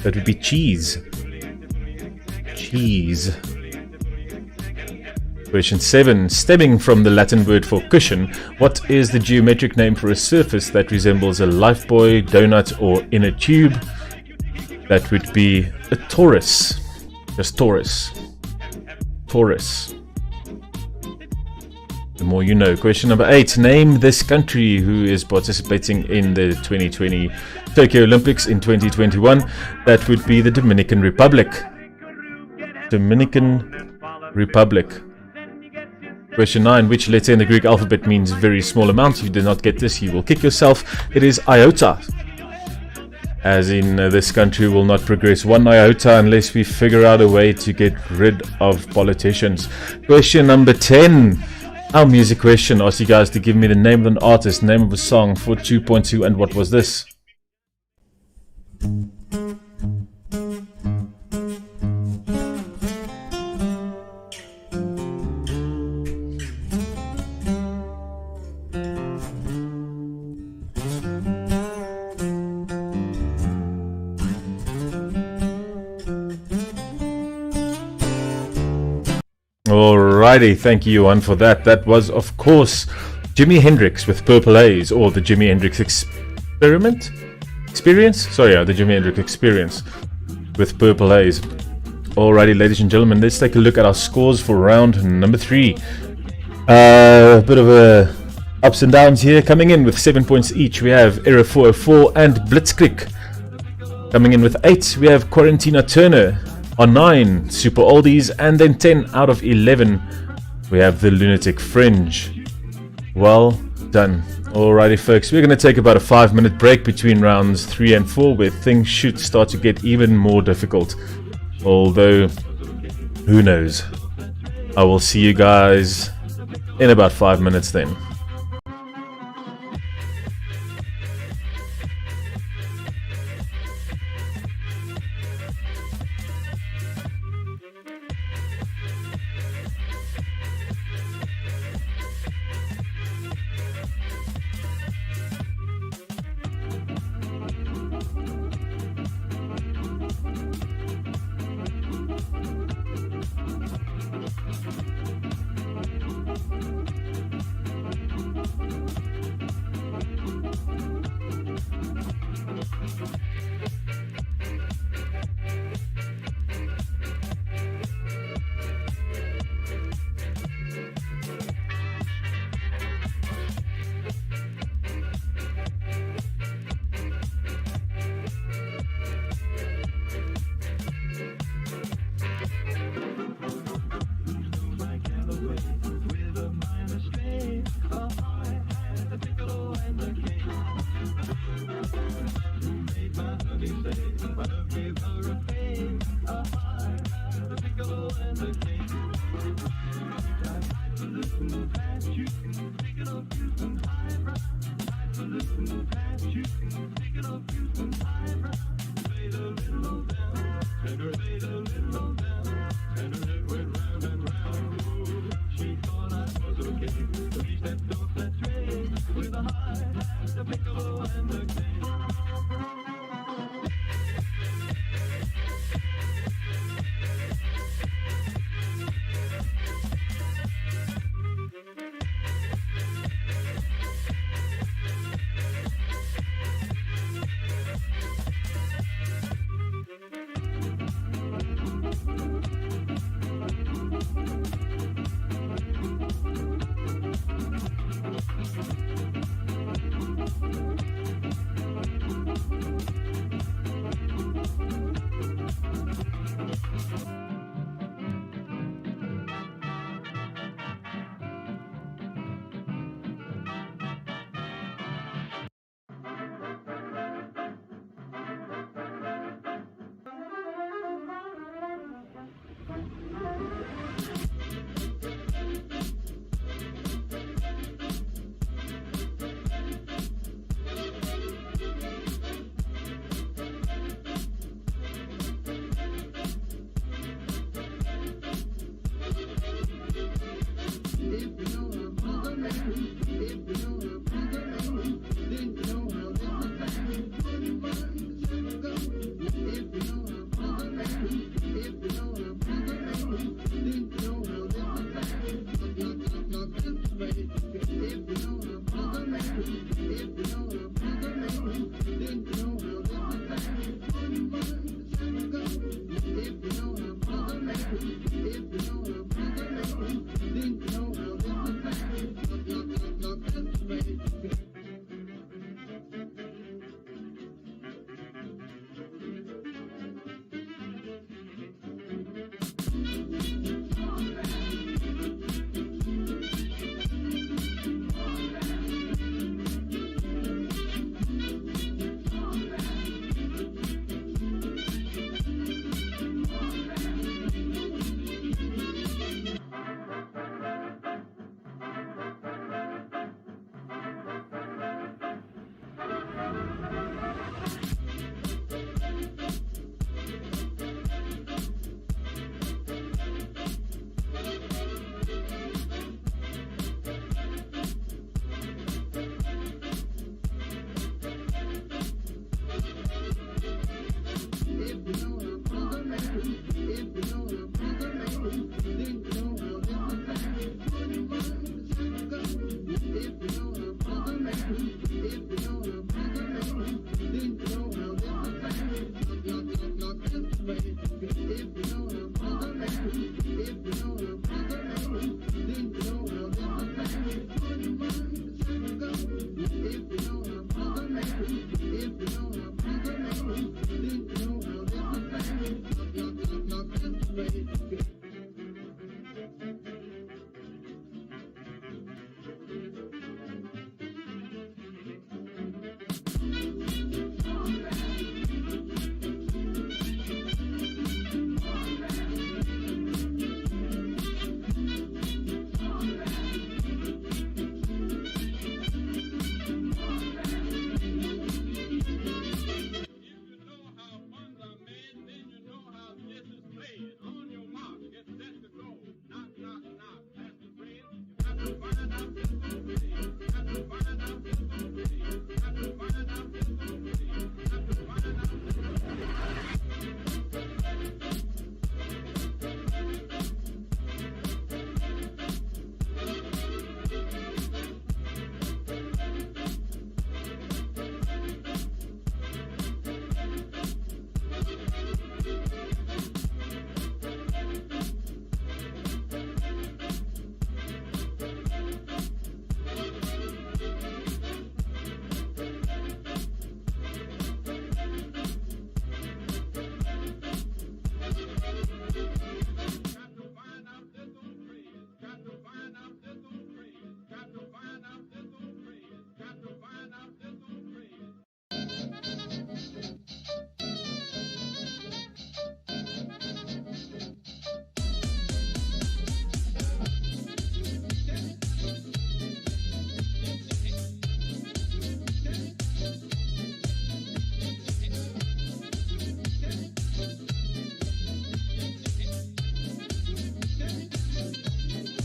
That would be cheese. Cheese. Question 7. Stemming from the Latin word for cushion, what is the geometric name for a surface that resembles a lifebuoy, donut, or inner tube? That would be a torus. Just torus. Torus. The more you know. Question number 8. Name this country who is participating in the 2020 Tokyo Olympics in 2021. That would be the Dominican Republic. Dominican Republic. Question 9. Which letter in the Greek alphabet means very small amount? If you do not get this, you will kick yourself. It is iota. As in, this country will not progress one iota unless we figure out a way to get rid of politicians. Question number 10. Our music question asks you guys to give me the name of an artist, name of a song for 2.2, and what was this? Alrighty, thank you, Johan, for that. That was, of course, Jimi Hendrix with Purple Haze, or the Jimi Hendrix Experience? Sorry, the Jimi Hendrix Experience with Purple Haze. Alrighty, ladies and gentlemen, let's take a look at our scores for round number 3. A bit of a ups and downs here. Coming in with 7 points each, we have Error 404 and Blitzkrieg. Coming in with 8, we have Quarantina Turner. On 9, Super Oldies, and then 10 out of 11, we have the Lunatic Fringe. Well done. Alrighty, folks, we're going to take about a 5-minute break between rounds 3 and 4, where things should start to get even more difficult. Although, who knows? I will see you guys in about 5 minutes then.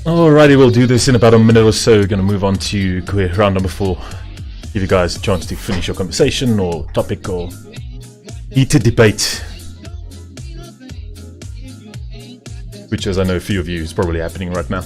Alrighty, we'll do this in about a minute or so. We're going to move on to round number 4. Give you guys a chance to finish your conversation or topic or heated debate. Which, as I know a few of you, is probably happening right now.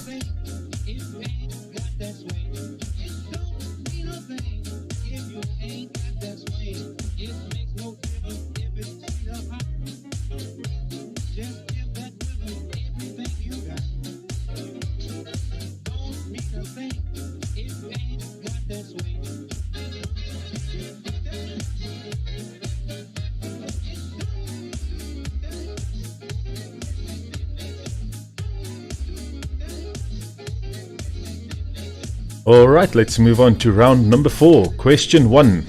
Alright, let's move on to round number 4. Question 1.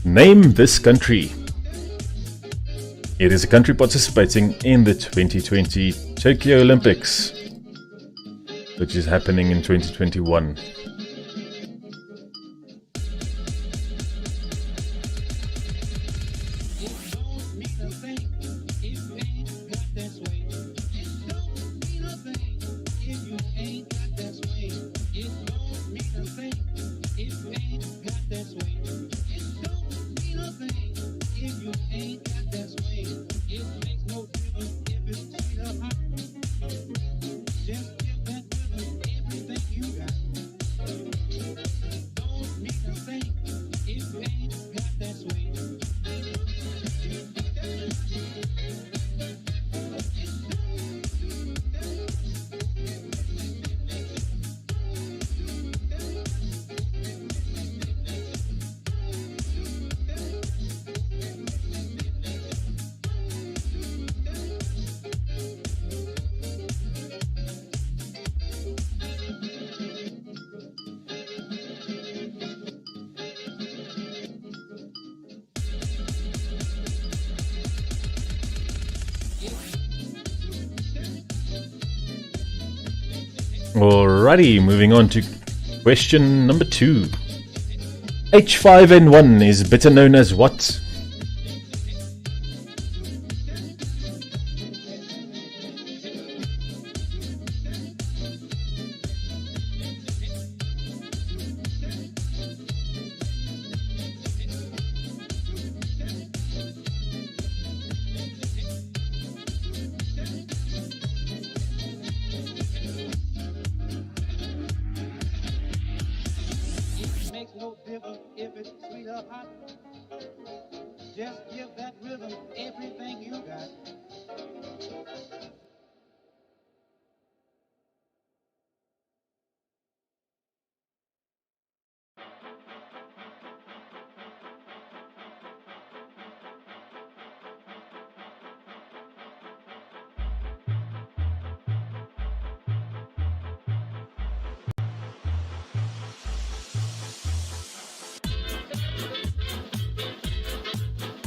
Name this country. It is a country participating in the 2020 Tokyo Olympics, which is happening in 2021. Alrighty, moving on to question number 2. H5N1 is better known as what? Just give that rhythm everything you got.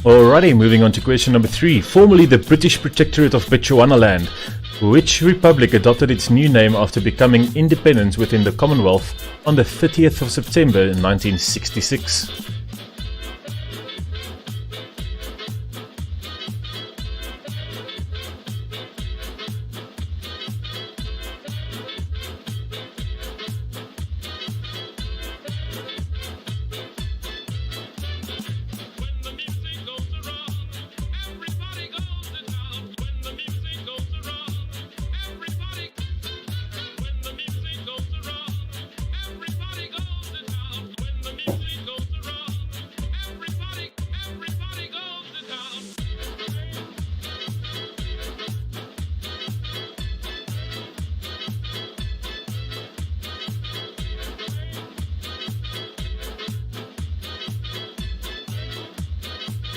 Alrighty, moving on to question number 3. Formerly the British Protectorate of Bechuanaland, which republic adopted its new name after becoming independent within the Commonwealth on the 30th of September 1966?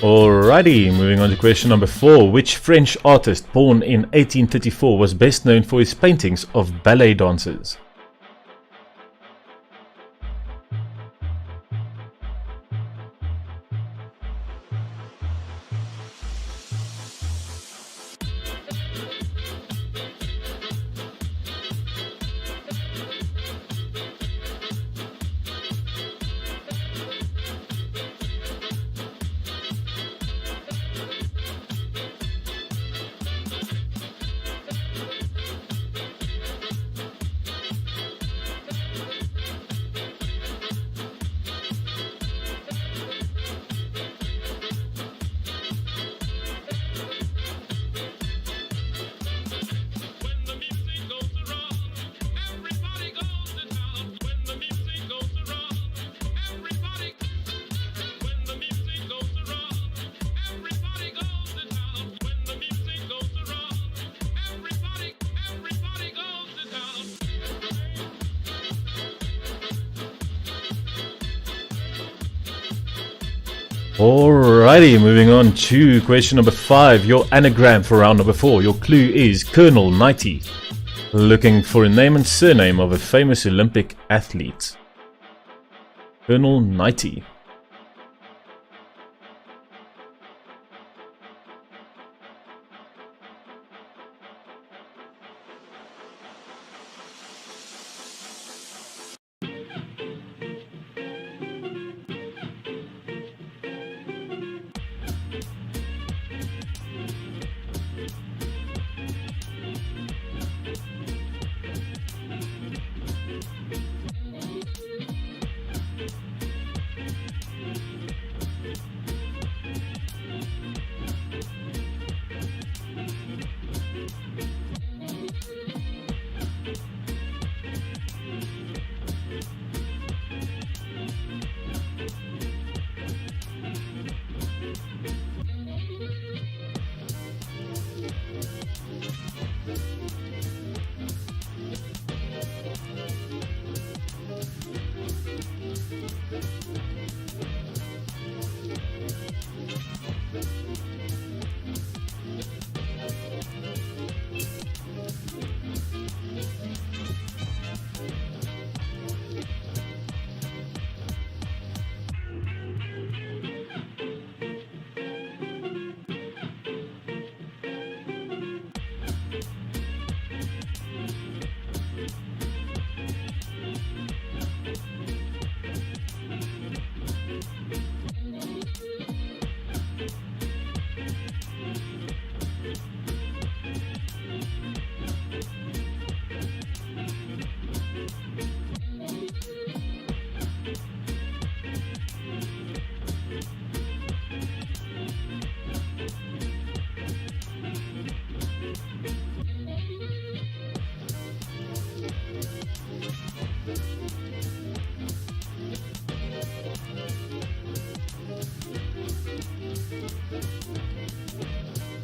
Alrighty, moving on to question number 4. Which French artist born in 1834 was best known for his paintings of ballet dancers? Alrighty, moving on to question number 5. Your anagram for round number 4. Your clue is Colonel 90. Looking for a name and surname of a famous Olympic athlete. Colonel 90.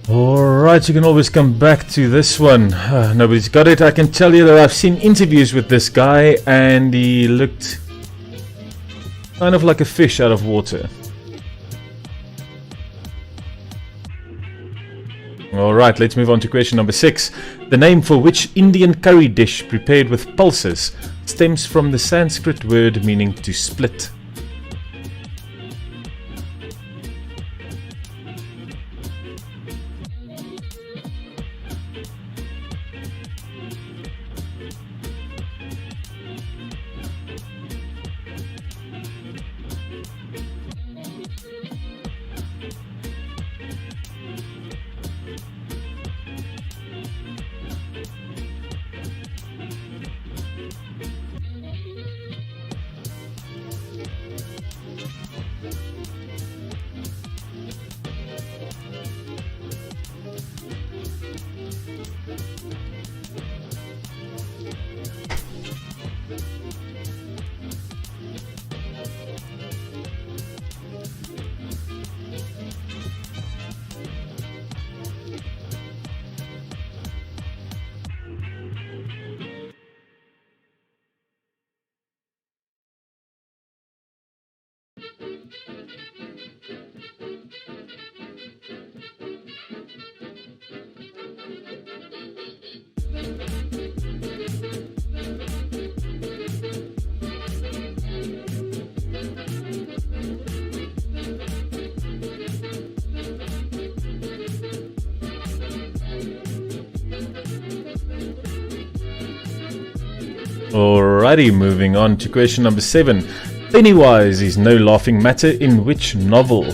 Alright, you can always come back to this one. Nobody's got it. I can tell you that I've seen interviews with this guy and he looked kind of like a fish out of water. Alright, let's move on to question number 6. The name for which Indian curry dish prepared with pulses stems from the Sanskrit word meaning to split. Alrighty, moving on to question number 7. Pennywise is no laughing matter in which novel?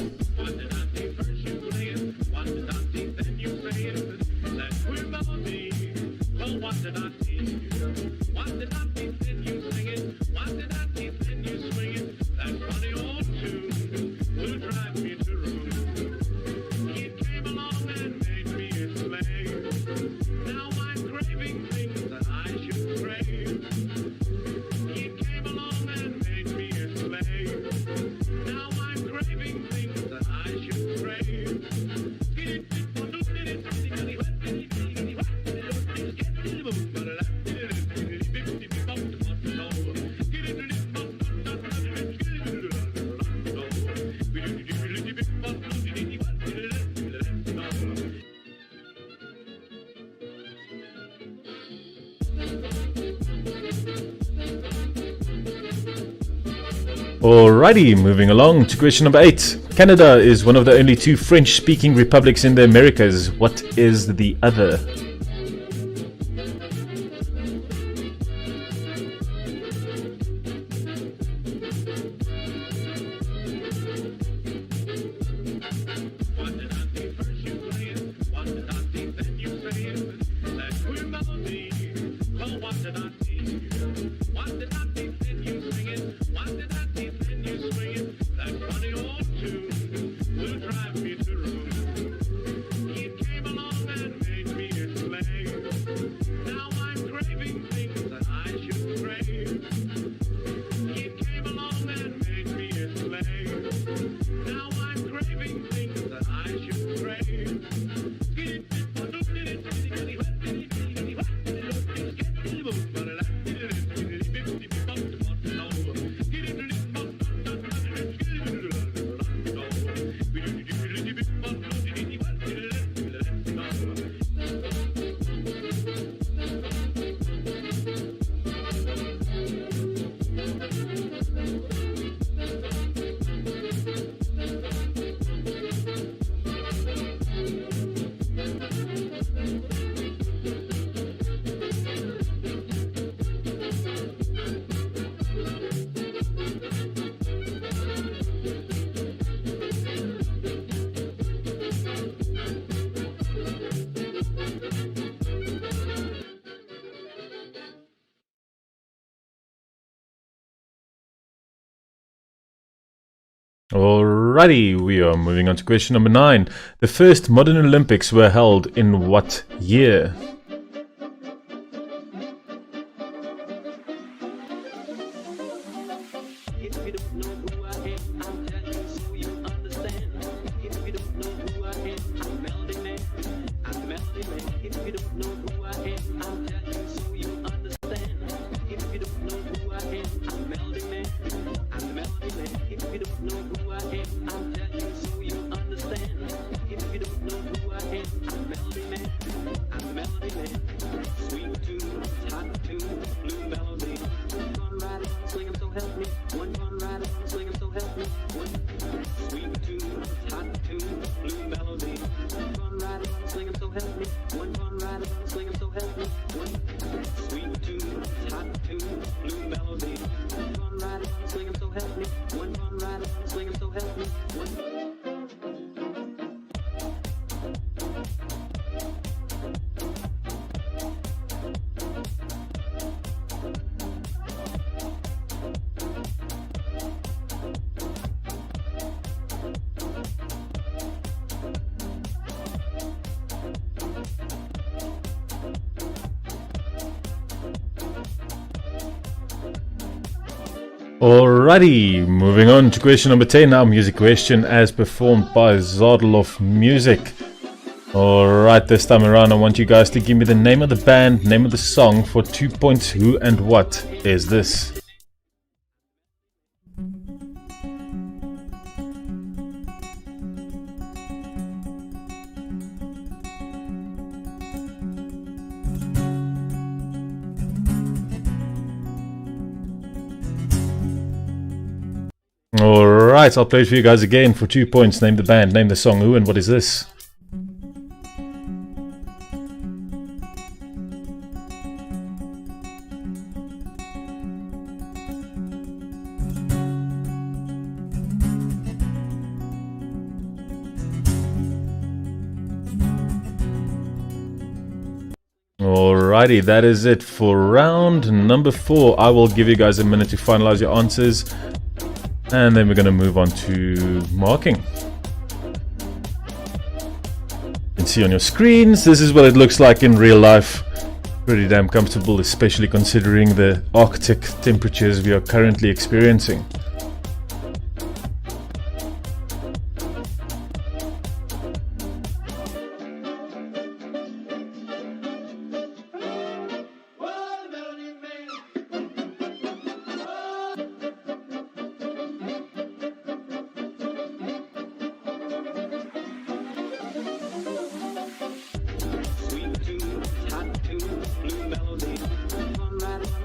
Alrighty, moving along to question number 8. Canada is one of the only 2 French-speaking republics in the Americas. What is the other? Alrighty, we are moving on to question number 9. The first modern Olympics were held in what year? If you don't know who I am, I'll tell you so you understand. If you don't know who I am, I'm Melody Man. I'm the Melody Man. If you don't know who I am, I'll tell you so you understand. If you don't know who I am, I'm Melody Man. I'm the Melody Man. If you don't know who I am, I'll tell you so you understand. If you don't know who I am, I'm Melody Man. I'm the Melody Man. Sweet tune, hot tune, blue melody. One ride, swing 'em so help me. One ride, swing 'em so help me. One sweet tune, hot tune, blue melody. One ride, swing 'em so help me. One ride, swing 'em so help me. One sweet tune, hot tune, blue melody. One ride, swing 'em so help me. One ride, swing 'em so help me. One. Alrighty, moving on to question number 10 now. Music question as performed by Zadloff Music. Alright, this time around I want you guys to give me the name of the band, name of the song for 2 points. Who and what is this? Alright, I'll play it for you guys again for 2 points. Name the band, name the song, who and what is this? Alrighty, that is it for round number 4. I will give you guys a minute to finalize your answers, and then we're going to move on to marking. You can see on your screens, this is what it looks like in real life. Pretty damn comfortable, especially considering the Arctic temperatures we are currently experiencing.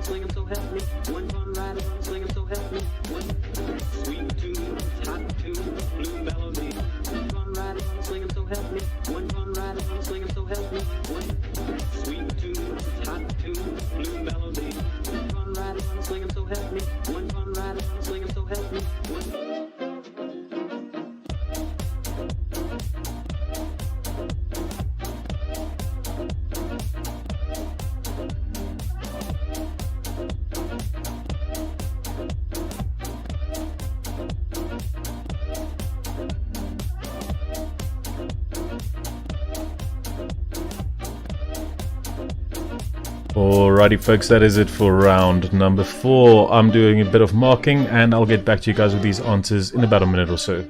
Swing 'em so help me. One ride, swing 'em so help me. One help me. One fun ride on a sling 'em, so help me. One sweet tune, hot tune, blue melody. One fun ride on a sling 'em, so help me. One fun ride on a sling 'em, so help me. Alrighty folks, that is it for round number 4. I'm doing a bit of marking and I'll get back to you guys with these answers in about a minute or so.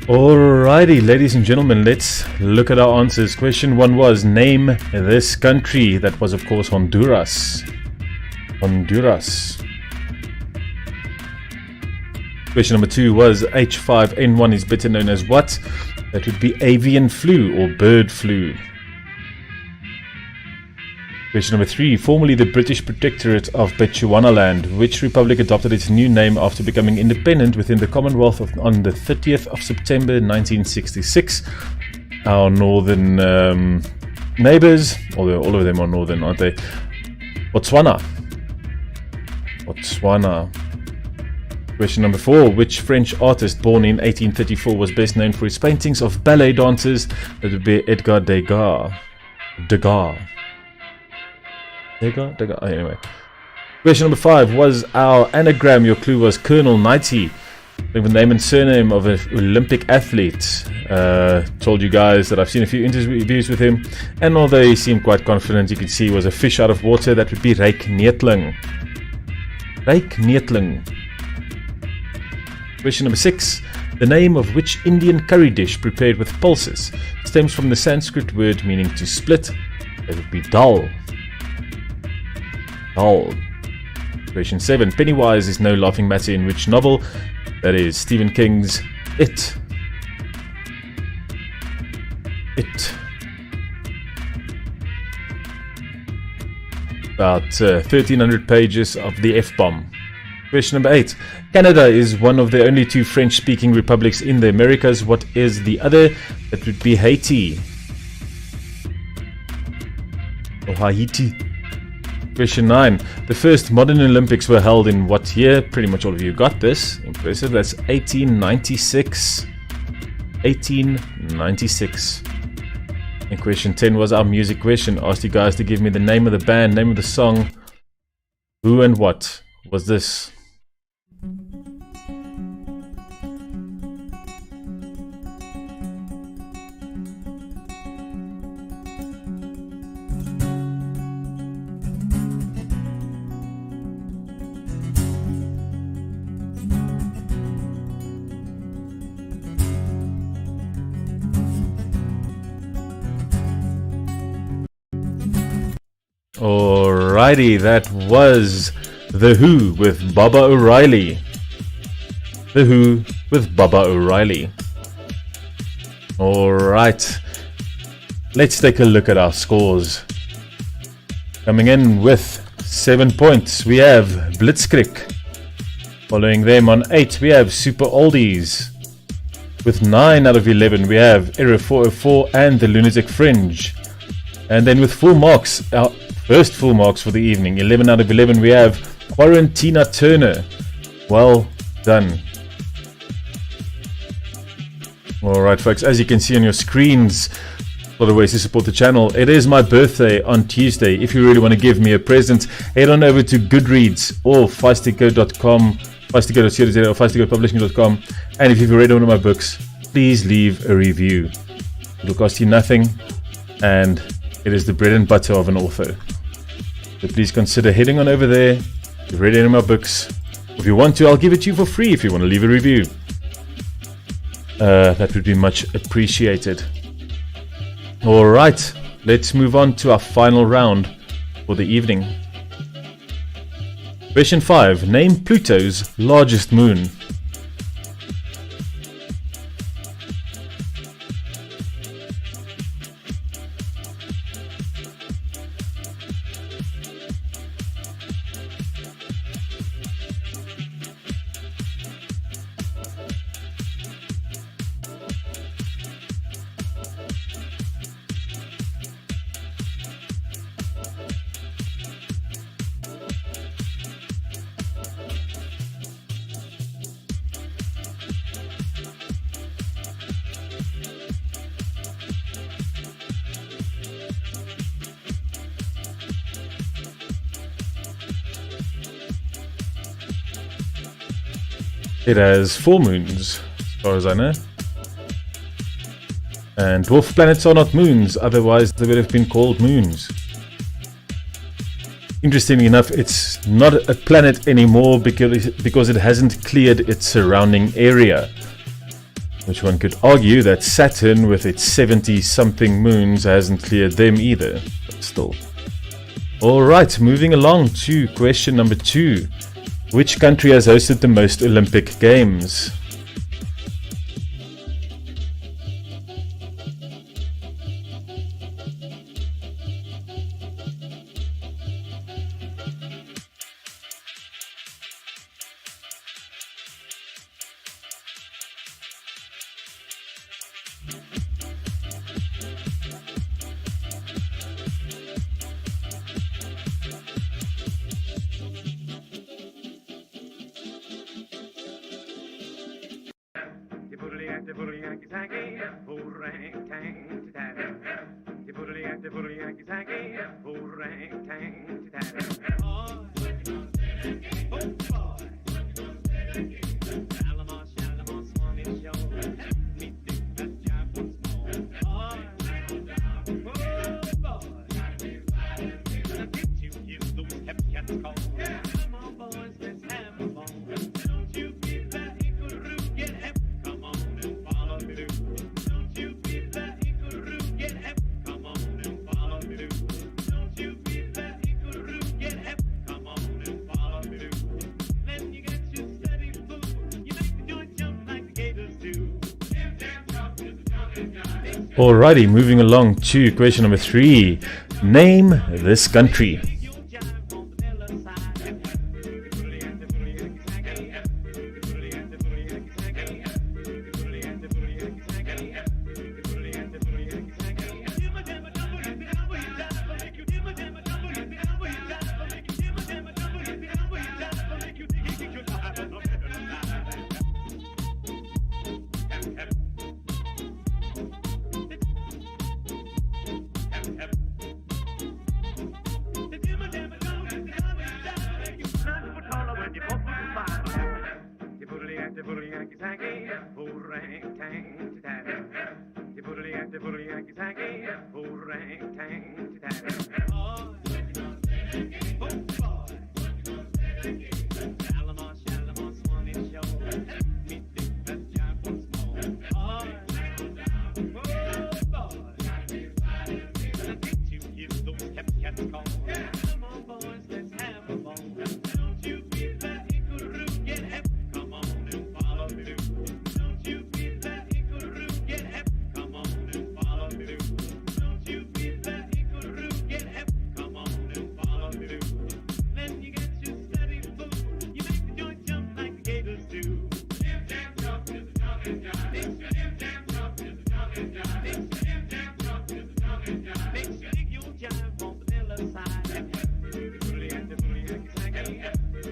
Alrighty, ladies and gentlemen, let's look at our answers. Question 1 was, name this country. That was, of course, Honduras. Honduras. Question number 2 was, H5N1 is better known as what? That would be avian flu or bird flu. Question number 3, formerly the British Protectorate of Bechuanaland, which republic adopted its new name after becoming independent within the Commonwealth on the 30th of September 1966? Our northern neighbors, although all of them are northern, aren't they? Botswana. Botswana. Question number 4, which French artist born in 1834 was best known for his paintings of ballet dancers? That would be Edgar Degas. Degas. Anyway. Question number 5 was our anagram. Your clue was Colonel 90. The name and surname of an Olympic athlete. Told you guys that I've seen a few interviews with him, and although he seemed quite confident, you can see he was a fish out of water. That would be Ryk Neethling. Ryk Neethling. Question number 6. The name of which Indian curry dish prepared with pulses stems from the Sanskrit word meaning to split. That would be dal. Dal. Question 7. Pennywise is no laughing matter in which novel? That is Stephen King's It. It. About 1300 pages of the F-bomb. Question number 8. Canada is one of the only 2 French-speaking republics in the Americas. What is the other? That would be Haiti. Or Haiti. Question 9. The first modern Olympics were held in what year? Pretty much all of you got this. Impressive. That's 1896. 1896. And question 10 was our music question. Asked you guys to give me the name of the band, name of the song. Who and what was this? Alrighty, that was The Who with Baba O'Reilly. The Who with Baba O'Reilly. Alright, let's take a look at our scores. Coming in with 7 points, we have Blitzkrieg. Following them on 8, we have Super Oldies. With 9 out of 11, we have Error 404 and The Lunatic Fringe. And then with 4 marks, First full marks for the evening. 11 out of 11 we have Quarantina Turner. Well done. Alright folks, as you can see on your screens, for the ways to support the channel, it is my birthday on Tuesday. If you really want to give me a present, head on over to Goodreads or feistygo.com, feistygo.co.za or feistygopublishing.com, and if you've read one of my books, please leave a review. It will cost you nothing, and it is the bread and butter of an author. So please consider heading on over there. If you've read any of my books, if you want to, I'll give it to you for free if you want to leave a review. That would be much appreciated. Alright, let's move on to our final round for the evening. Question 5. Name Pluto's largest moon. It has 4 moons, as far as I know. And dwarf planets are not moons, otherwise they would have been called moons. Interestingly enough, it's not a planet anymore because it hasn't cleared its surrounding area. Which one could argue that Saturn, with its 70-something moons, hasn't cleared them either. But still. Alright, moving along to question number 2. Which country has hosted the most Olympic Games? Alrighty, moving along to question number 3. Name this country.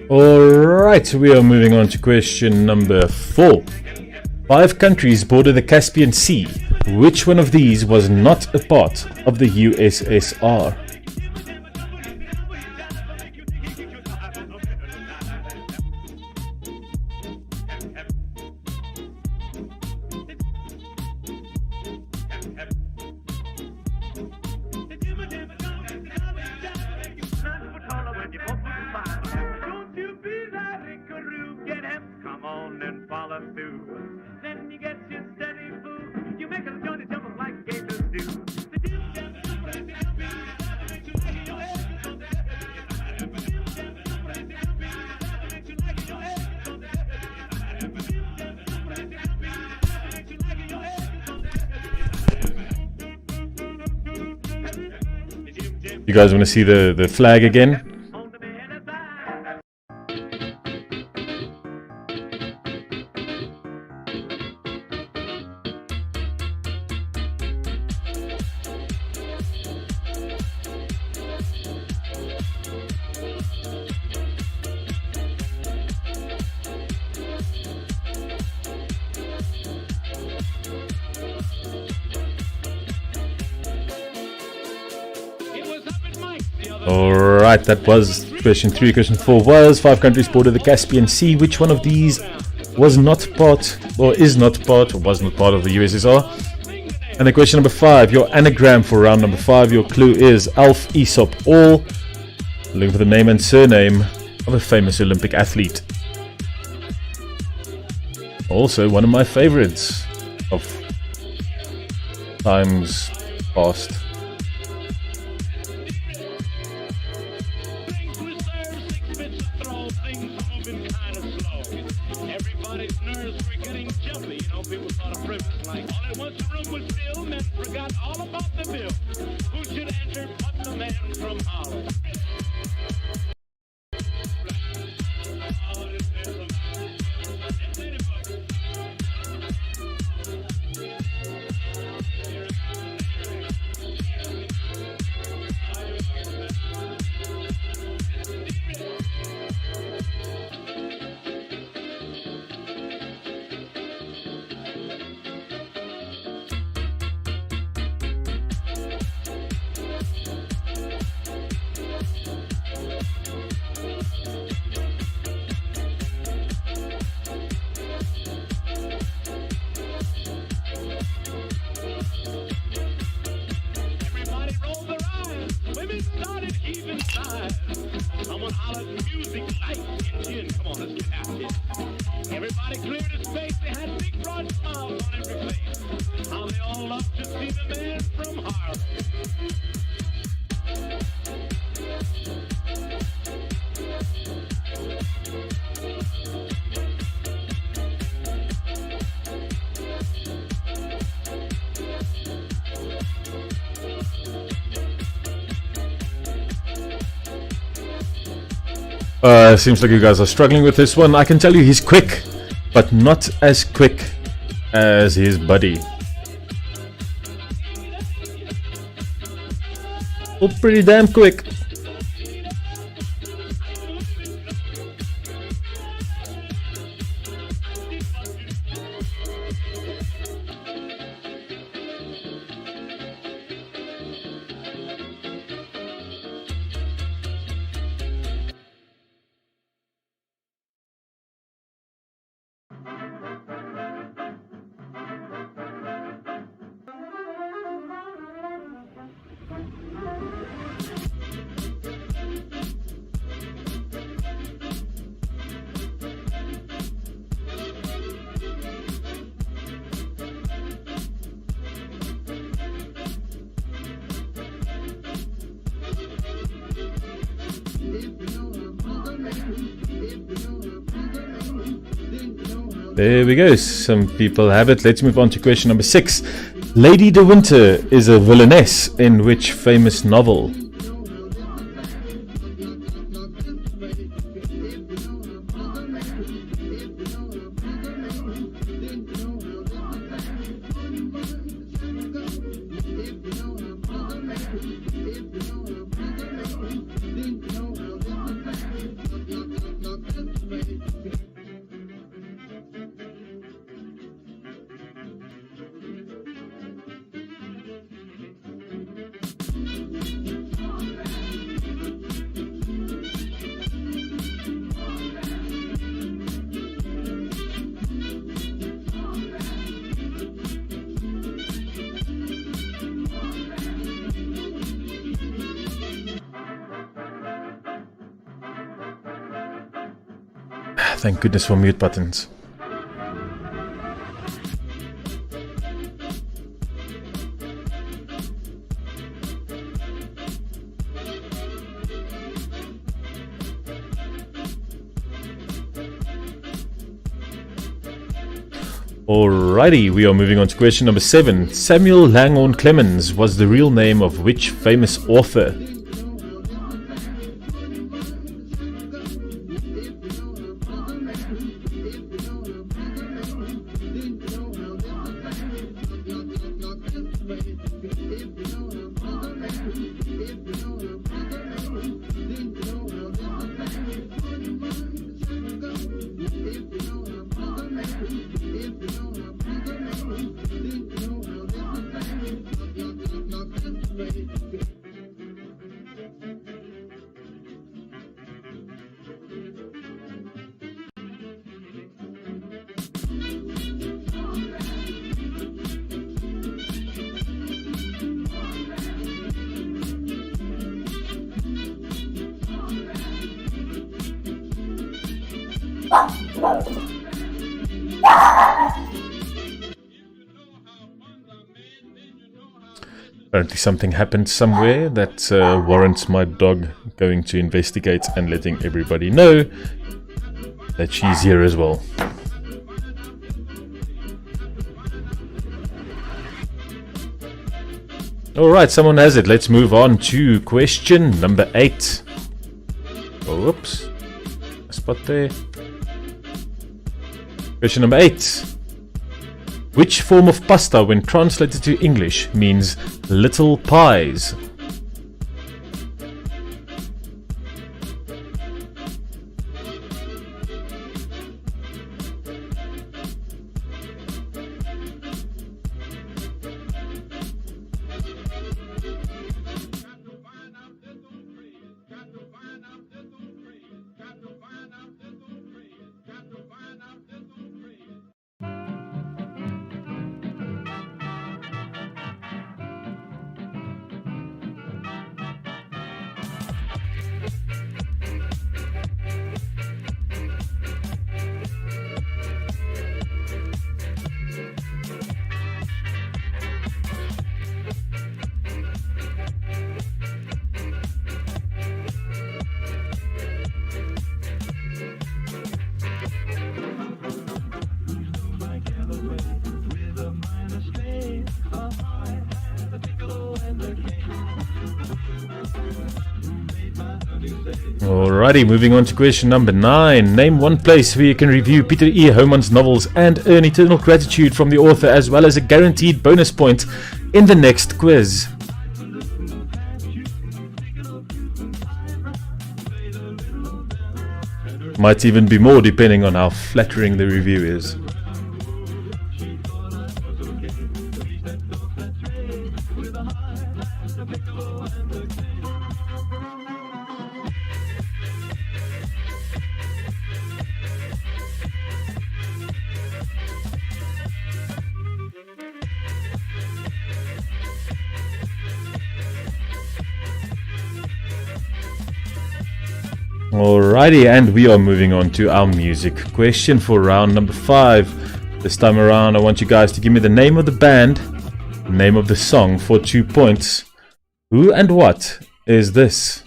Alright, we are moving on to question number 4. 5 countries border the Caspian Sea. Which one of these was not a part of the USSR? Come on and follow through. Then you get your steady food. You make a joint jump like gators do. You guys want to see the flag again? Alright, that was question 3. Question 4 was 5 countries border the Caspian Sea. Which one of these was not part, or is not part, or was not part of the USSR? And then question number 5, your anagram for round number 5, your clue is Alf Aesop All. Looking for the name and surname of a famous Olympic athlete. Also one of my favorites of times past. Everybody's nerves were getting jumpy. You know, people thought of privilege like all at once the room was filled, men forgot all about the bill. Who should enter but the man from Holland? Someone hollered music, light, and gin. Come on, let's get after it. Everybody cleared his space. They had big broad smiles on every face. How they all loved to see the man from Harlem. Seems like you guys are struggling with this one. I can tell you he's quick, but not as quick as his buddy. Oh, pretty damn quick. There we go. Some people have it. Let's move on to question number 6. Lady de Winter is a villainess in which famous novel? Thank goodness for mute buttons. Alrighty, we are moving on to question number 7. Samuel Langhorne Clemens was the real name of which famous author? Apparently something happened somewhere that warrants my dog going to investigate and letting everybody know that she's here as well. Alright, someone has it. Let's move on to question number 8. Oh, whoops. A spot there. Question number 8. Which form of pasta, when translated to English, means little pies? Alrighty, moving on to question number 9. Name one place where you can review Peter E. Homan's novels and earn eternal gratitude from the author, as well as a guaranteed bonus point in the next quiz. Might even be more depending on how flattering the review is. Alrighty, and we are moving on to our music question for round number 5. This time around, I want you guys to give me the name of the band, name of the song for 2 points. Who and what is this?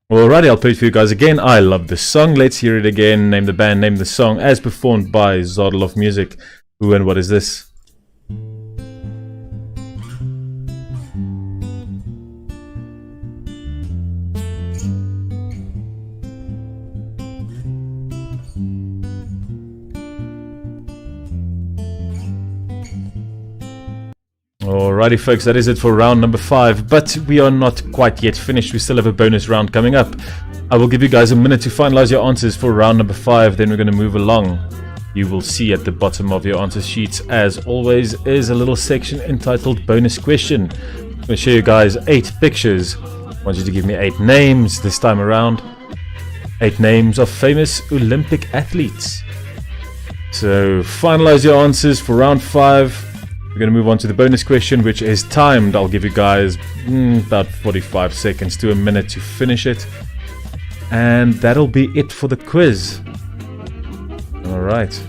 Alrighty, I'll play it for you guys again. I love this song. Let's hear it again. Name the band, name the song, as performed by Zadelhof Music. Who and what is this? Alrighty folks, that is it for round number 5, but we are not quite yet finished. We still have a bonus round coming up. I will give you guys a minute to finalize your answers for round number 5, then we're going to move along. You will see at the bottom of your answer sheets, as always, is a little section entitled bonus question. I'm going to show you guys 8 pictures want you to give me 8 names this time around. 8 names of famous Olympic athletes. So finalize your answers for round 5. We're going to move on to the bonus question, which is timed. I'll give you guys about 45 seconds to a minute to finish it. And that'll be it for the quiz. Alright.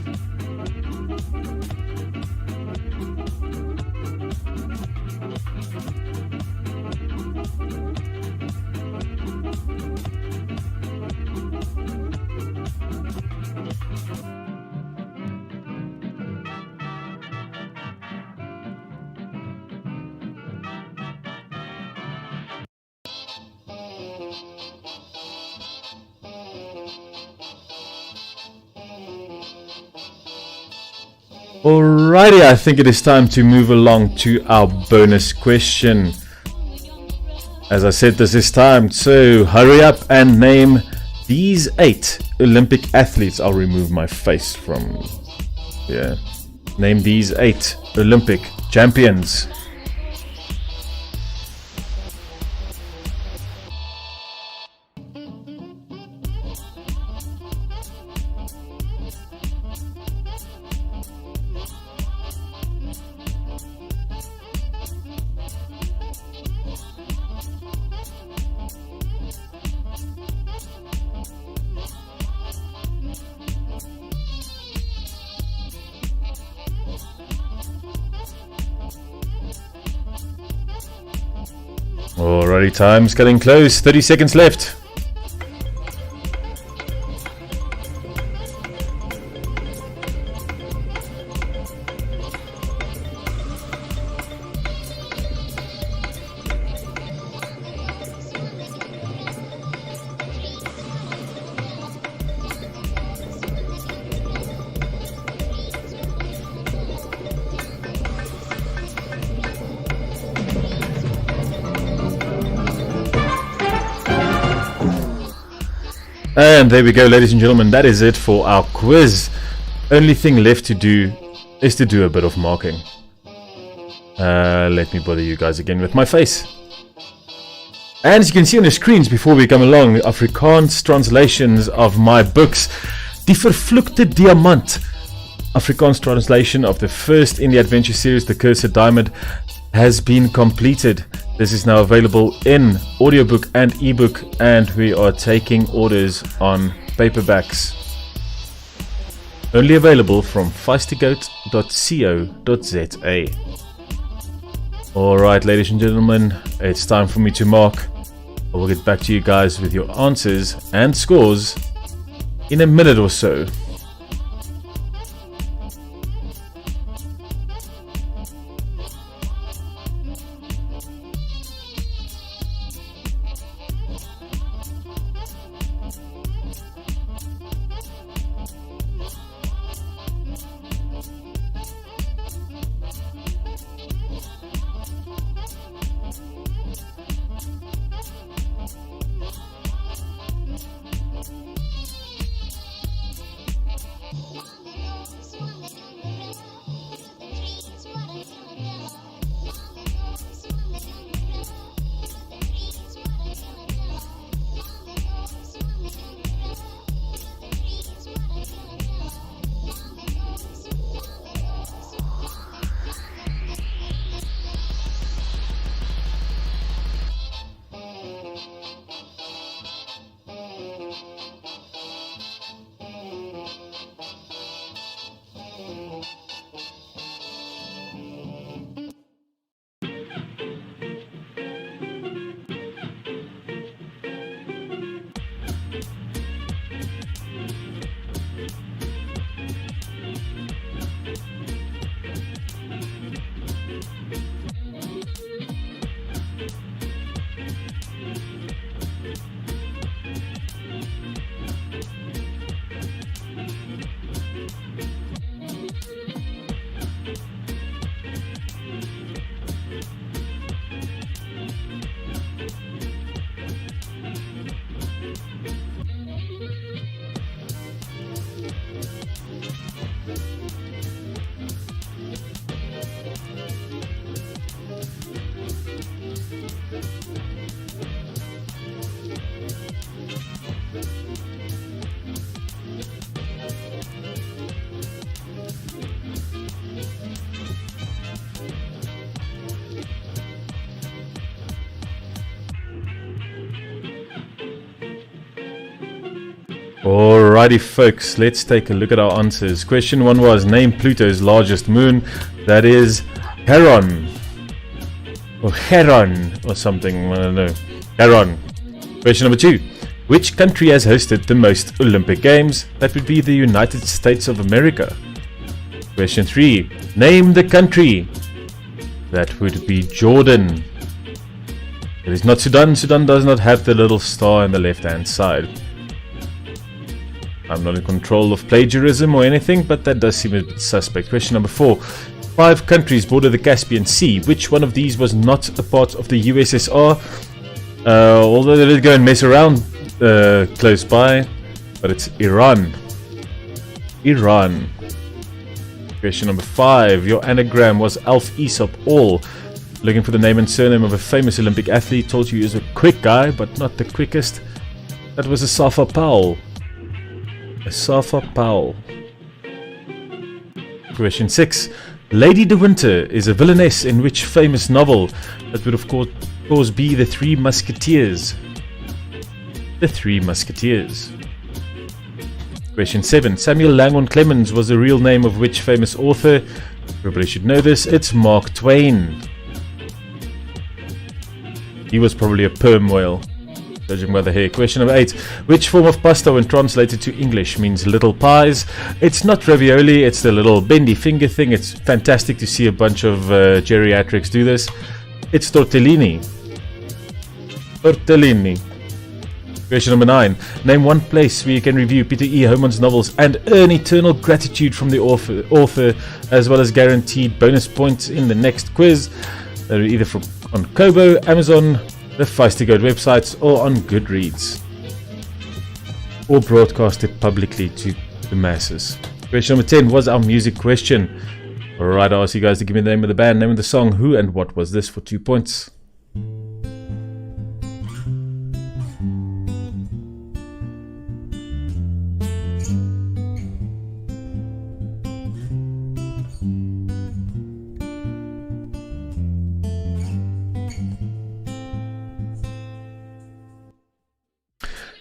Alrighty, I think it is time to move along to our bonus question. As I said, this is timed, so hurry up and name these 8 Olympic athletes. I'll remove my face from here. Name these 8 Olympic champions. Alrighty, time's getting close. 30 seconds left. And there we go, ladies and gentlemen, that is it for our quiz. Only thing left to do is to do a bit of marking. Let me bother you guys again with my face. And as you can see on the screens before we come along, Afrikaans translations of my books. Die Vervloekte Diamant. Afrikaans translation of the first in the adventure series, The Cursed Diamond, has been completed. This is now available in audiobook and ebook, and we are taking orders on paperbacks. Only available from feistygoat.co.za. Alright, ladies and gentlemen, it's time for me to mark. I will get back to you guys with your answers and scores in a minute or so. Alrighty, folks, let's take a look at our answers. Question 1 was, name Pluto's largest moon. That is Heron. Or Heron, or something, I don't know. Heron. Question number 2. Which country has hosted the most Olympic Games? That would be the United States of America. Question 3. Name the country. That would be Jordan. It is not Sudan. Sudan does not have the little star on the left-hand side. I'm not in control of plagiarism or anything, but that does seem a bit suspect. Question number 4. 5 countries border the Caspian Sea. Which one of these was not a part of the USSR? Although they did go and mess around close by, but it's Iran. Iran. Question number 5. Your anagram was Alf Aesop All. Looking for the name and surname of a famous Olympic athlete. Told you he was a quick guy, but not the quickest. That was Asafa Powell. Asafa Powell. Question 6. Lady de Winter is a villainess in which famous novel? That would of course be The Three Musketeers. The Three Musketeers. Question 7. Samuel Langhorne Clemens was the real name of which famous author? Everybody should know this. It's Mark Twain. He was probably a perm whale, judging by the hair. Question number 8. Which form of pasta when translated to English means little pies? It's not ravioli, it's the little bendy finger thing. It's fantastic to see a bunch of geriatrics do this. It's tortellini. Tortellini. Question number 9. Name one place where you can review Peter E. Homan's novels and earn eternal gratitude from the author, as well as guaranteed bonus points in the next quiz. They're either on Kobo, Amazon, the Feisty Goat websites, or on Goodreads. Or broadcasted publicly to the masses. Question number 10 was our music question. Alright, I'll ask you guys to give me the name of the band, name of the song, who and what was this for 2 points.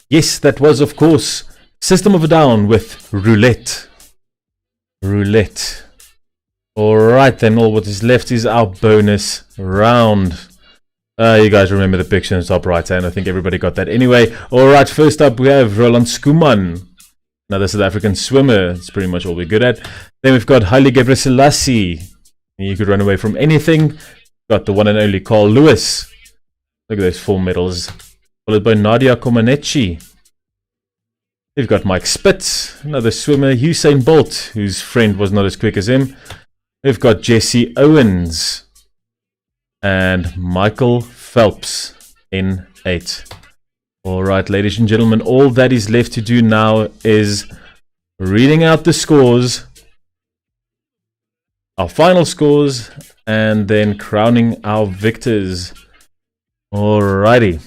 Yes, that was, of course, System of a Down with Roulette. Roulette. Alright then, all what is left is our bonus round. You guys remember the picture in the top right hand. I think everybody got that anyway. Alright, first up we have Roland Skuman. Another South African swimmer. That's pretty much all we're good at. Then we've got Haile Gebrselassie. You could run away from anything. Got the one and only Carl Lewis. Look at those 4 medals. Followed by Nadia Comaneci. We've got Mike Spitz, another swimmer, Usain Bolt, whose friend was not as quick as him. We've got Jesse Owens and Michael Phelps in 8. Alright, ladies and gentlemen, all that is left to do now is reading out the scores, our final scores, and then crowning our victors. Alrighty.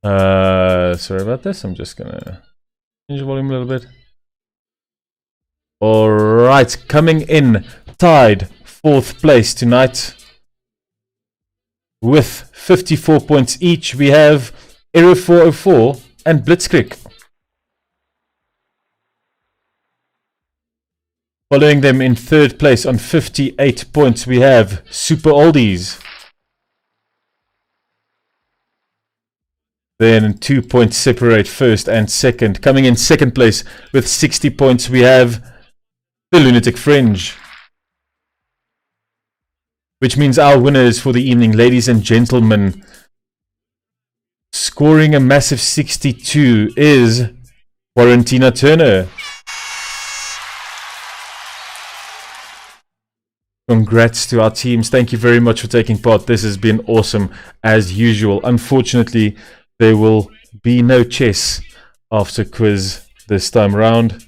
Sorry about this. I'm just gonna change the volume a little bit. Alright, coming in tied 4th place tonight with 54 points each, we have Error 404 and Blitzkrieg. Following them in 3rd place on 58 points, we have Super Oldies. Then 2 points separate 1st and 2nd. Coming in 2nd place with 60 points, we have the Lunatic Fringe. Which means our winners for the evening, ladies and gentlemen, scoring a massive 62 is Quarantina Turner. Congrats to our teams. Thank you very much for taking part. This has been awesome as usual. Unfortunately, there will be no chess after quiz this time round.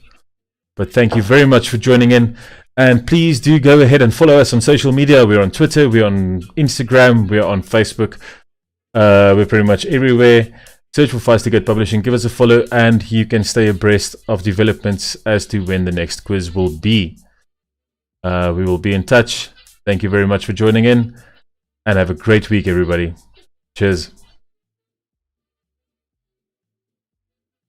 But thank you very much for joining in. And please do go ahead and follow us on social media. We're on Twitter, we're on Instagram, we're on Facebook. We're pretty much everywhere. Search for Feisty Goat Publishing, give us a follow, and you can stay abreast of developments as to when the next quiz will be. We will be in touch. Thank you very much for joining in, and have a great week, everybody. Cheers.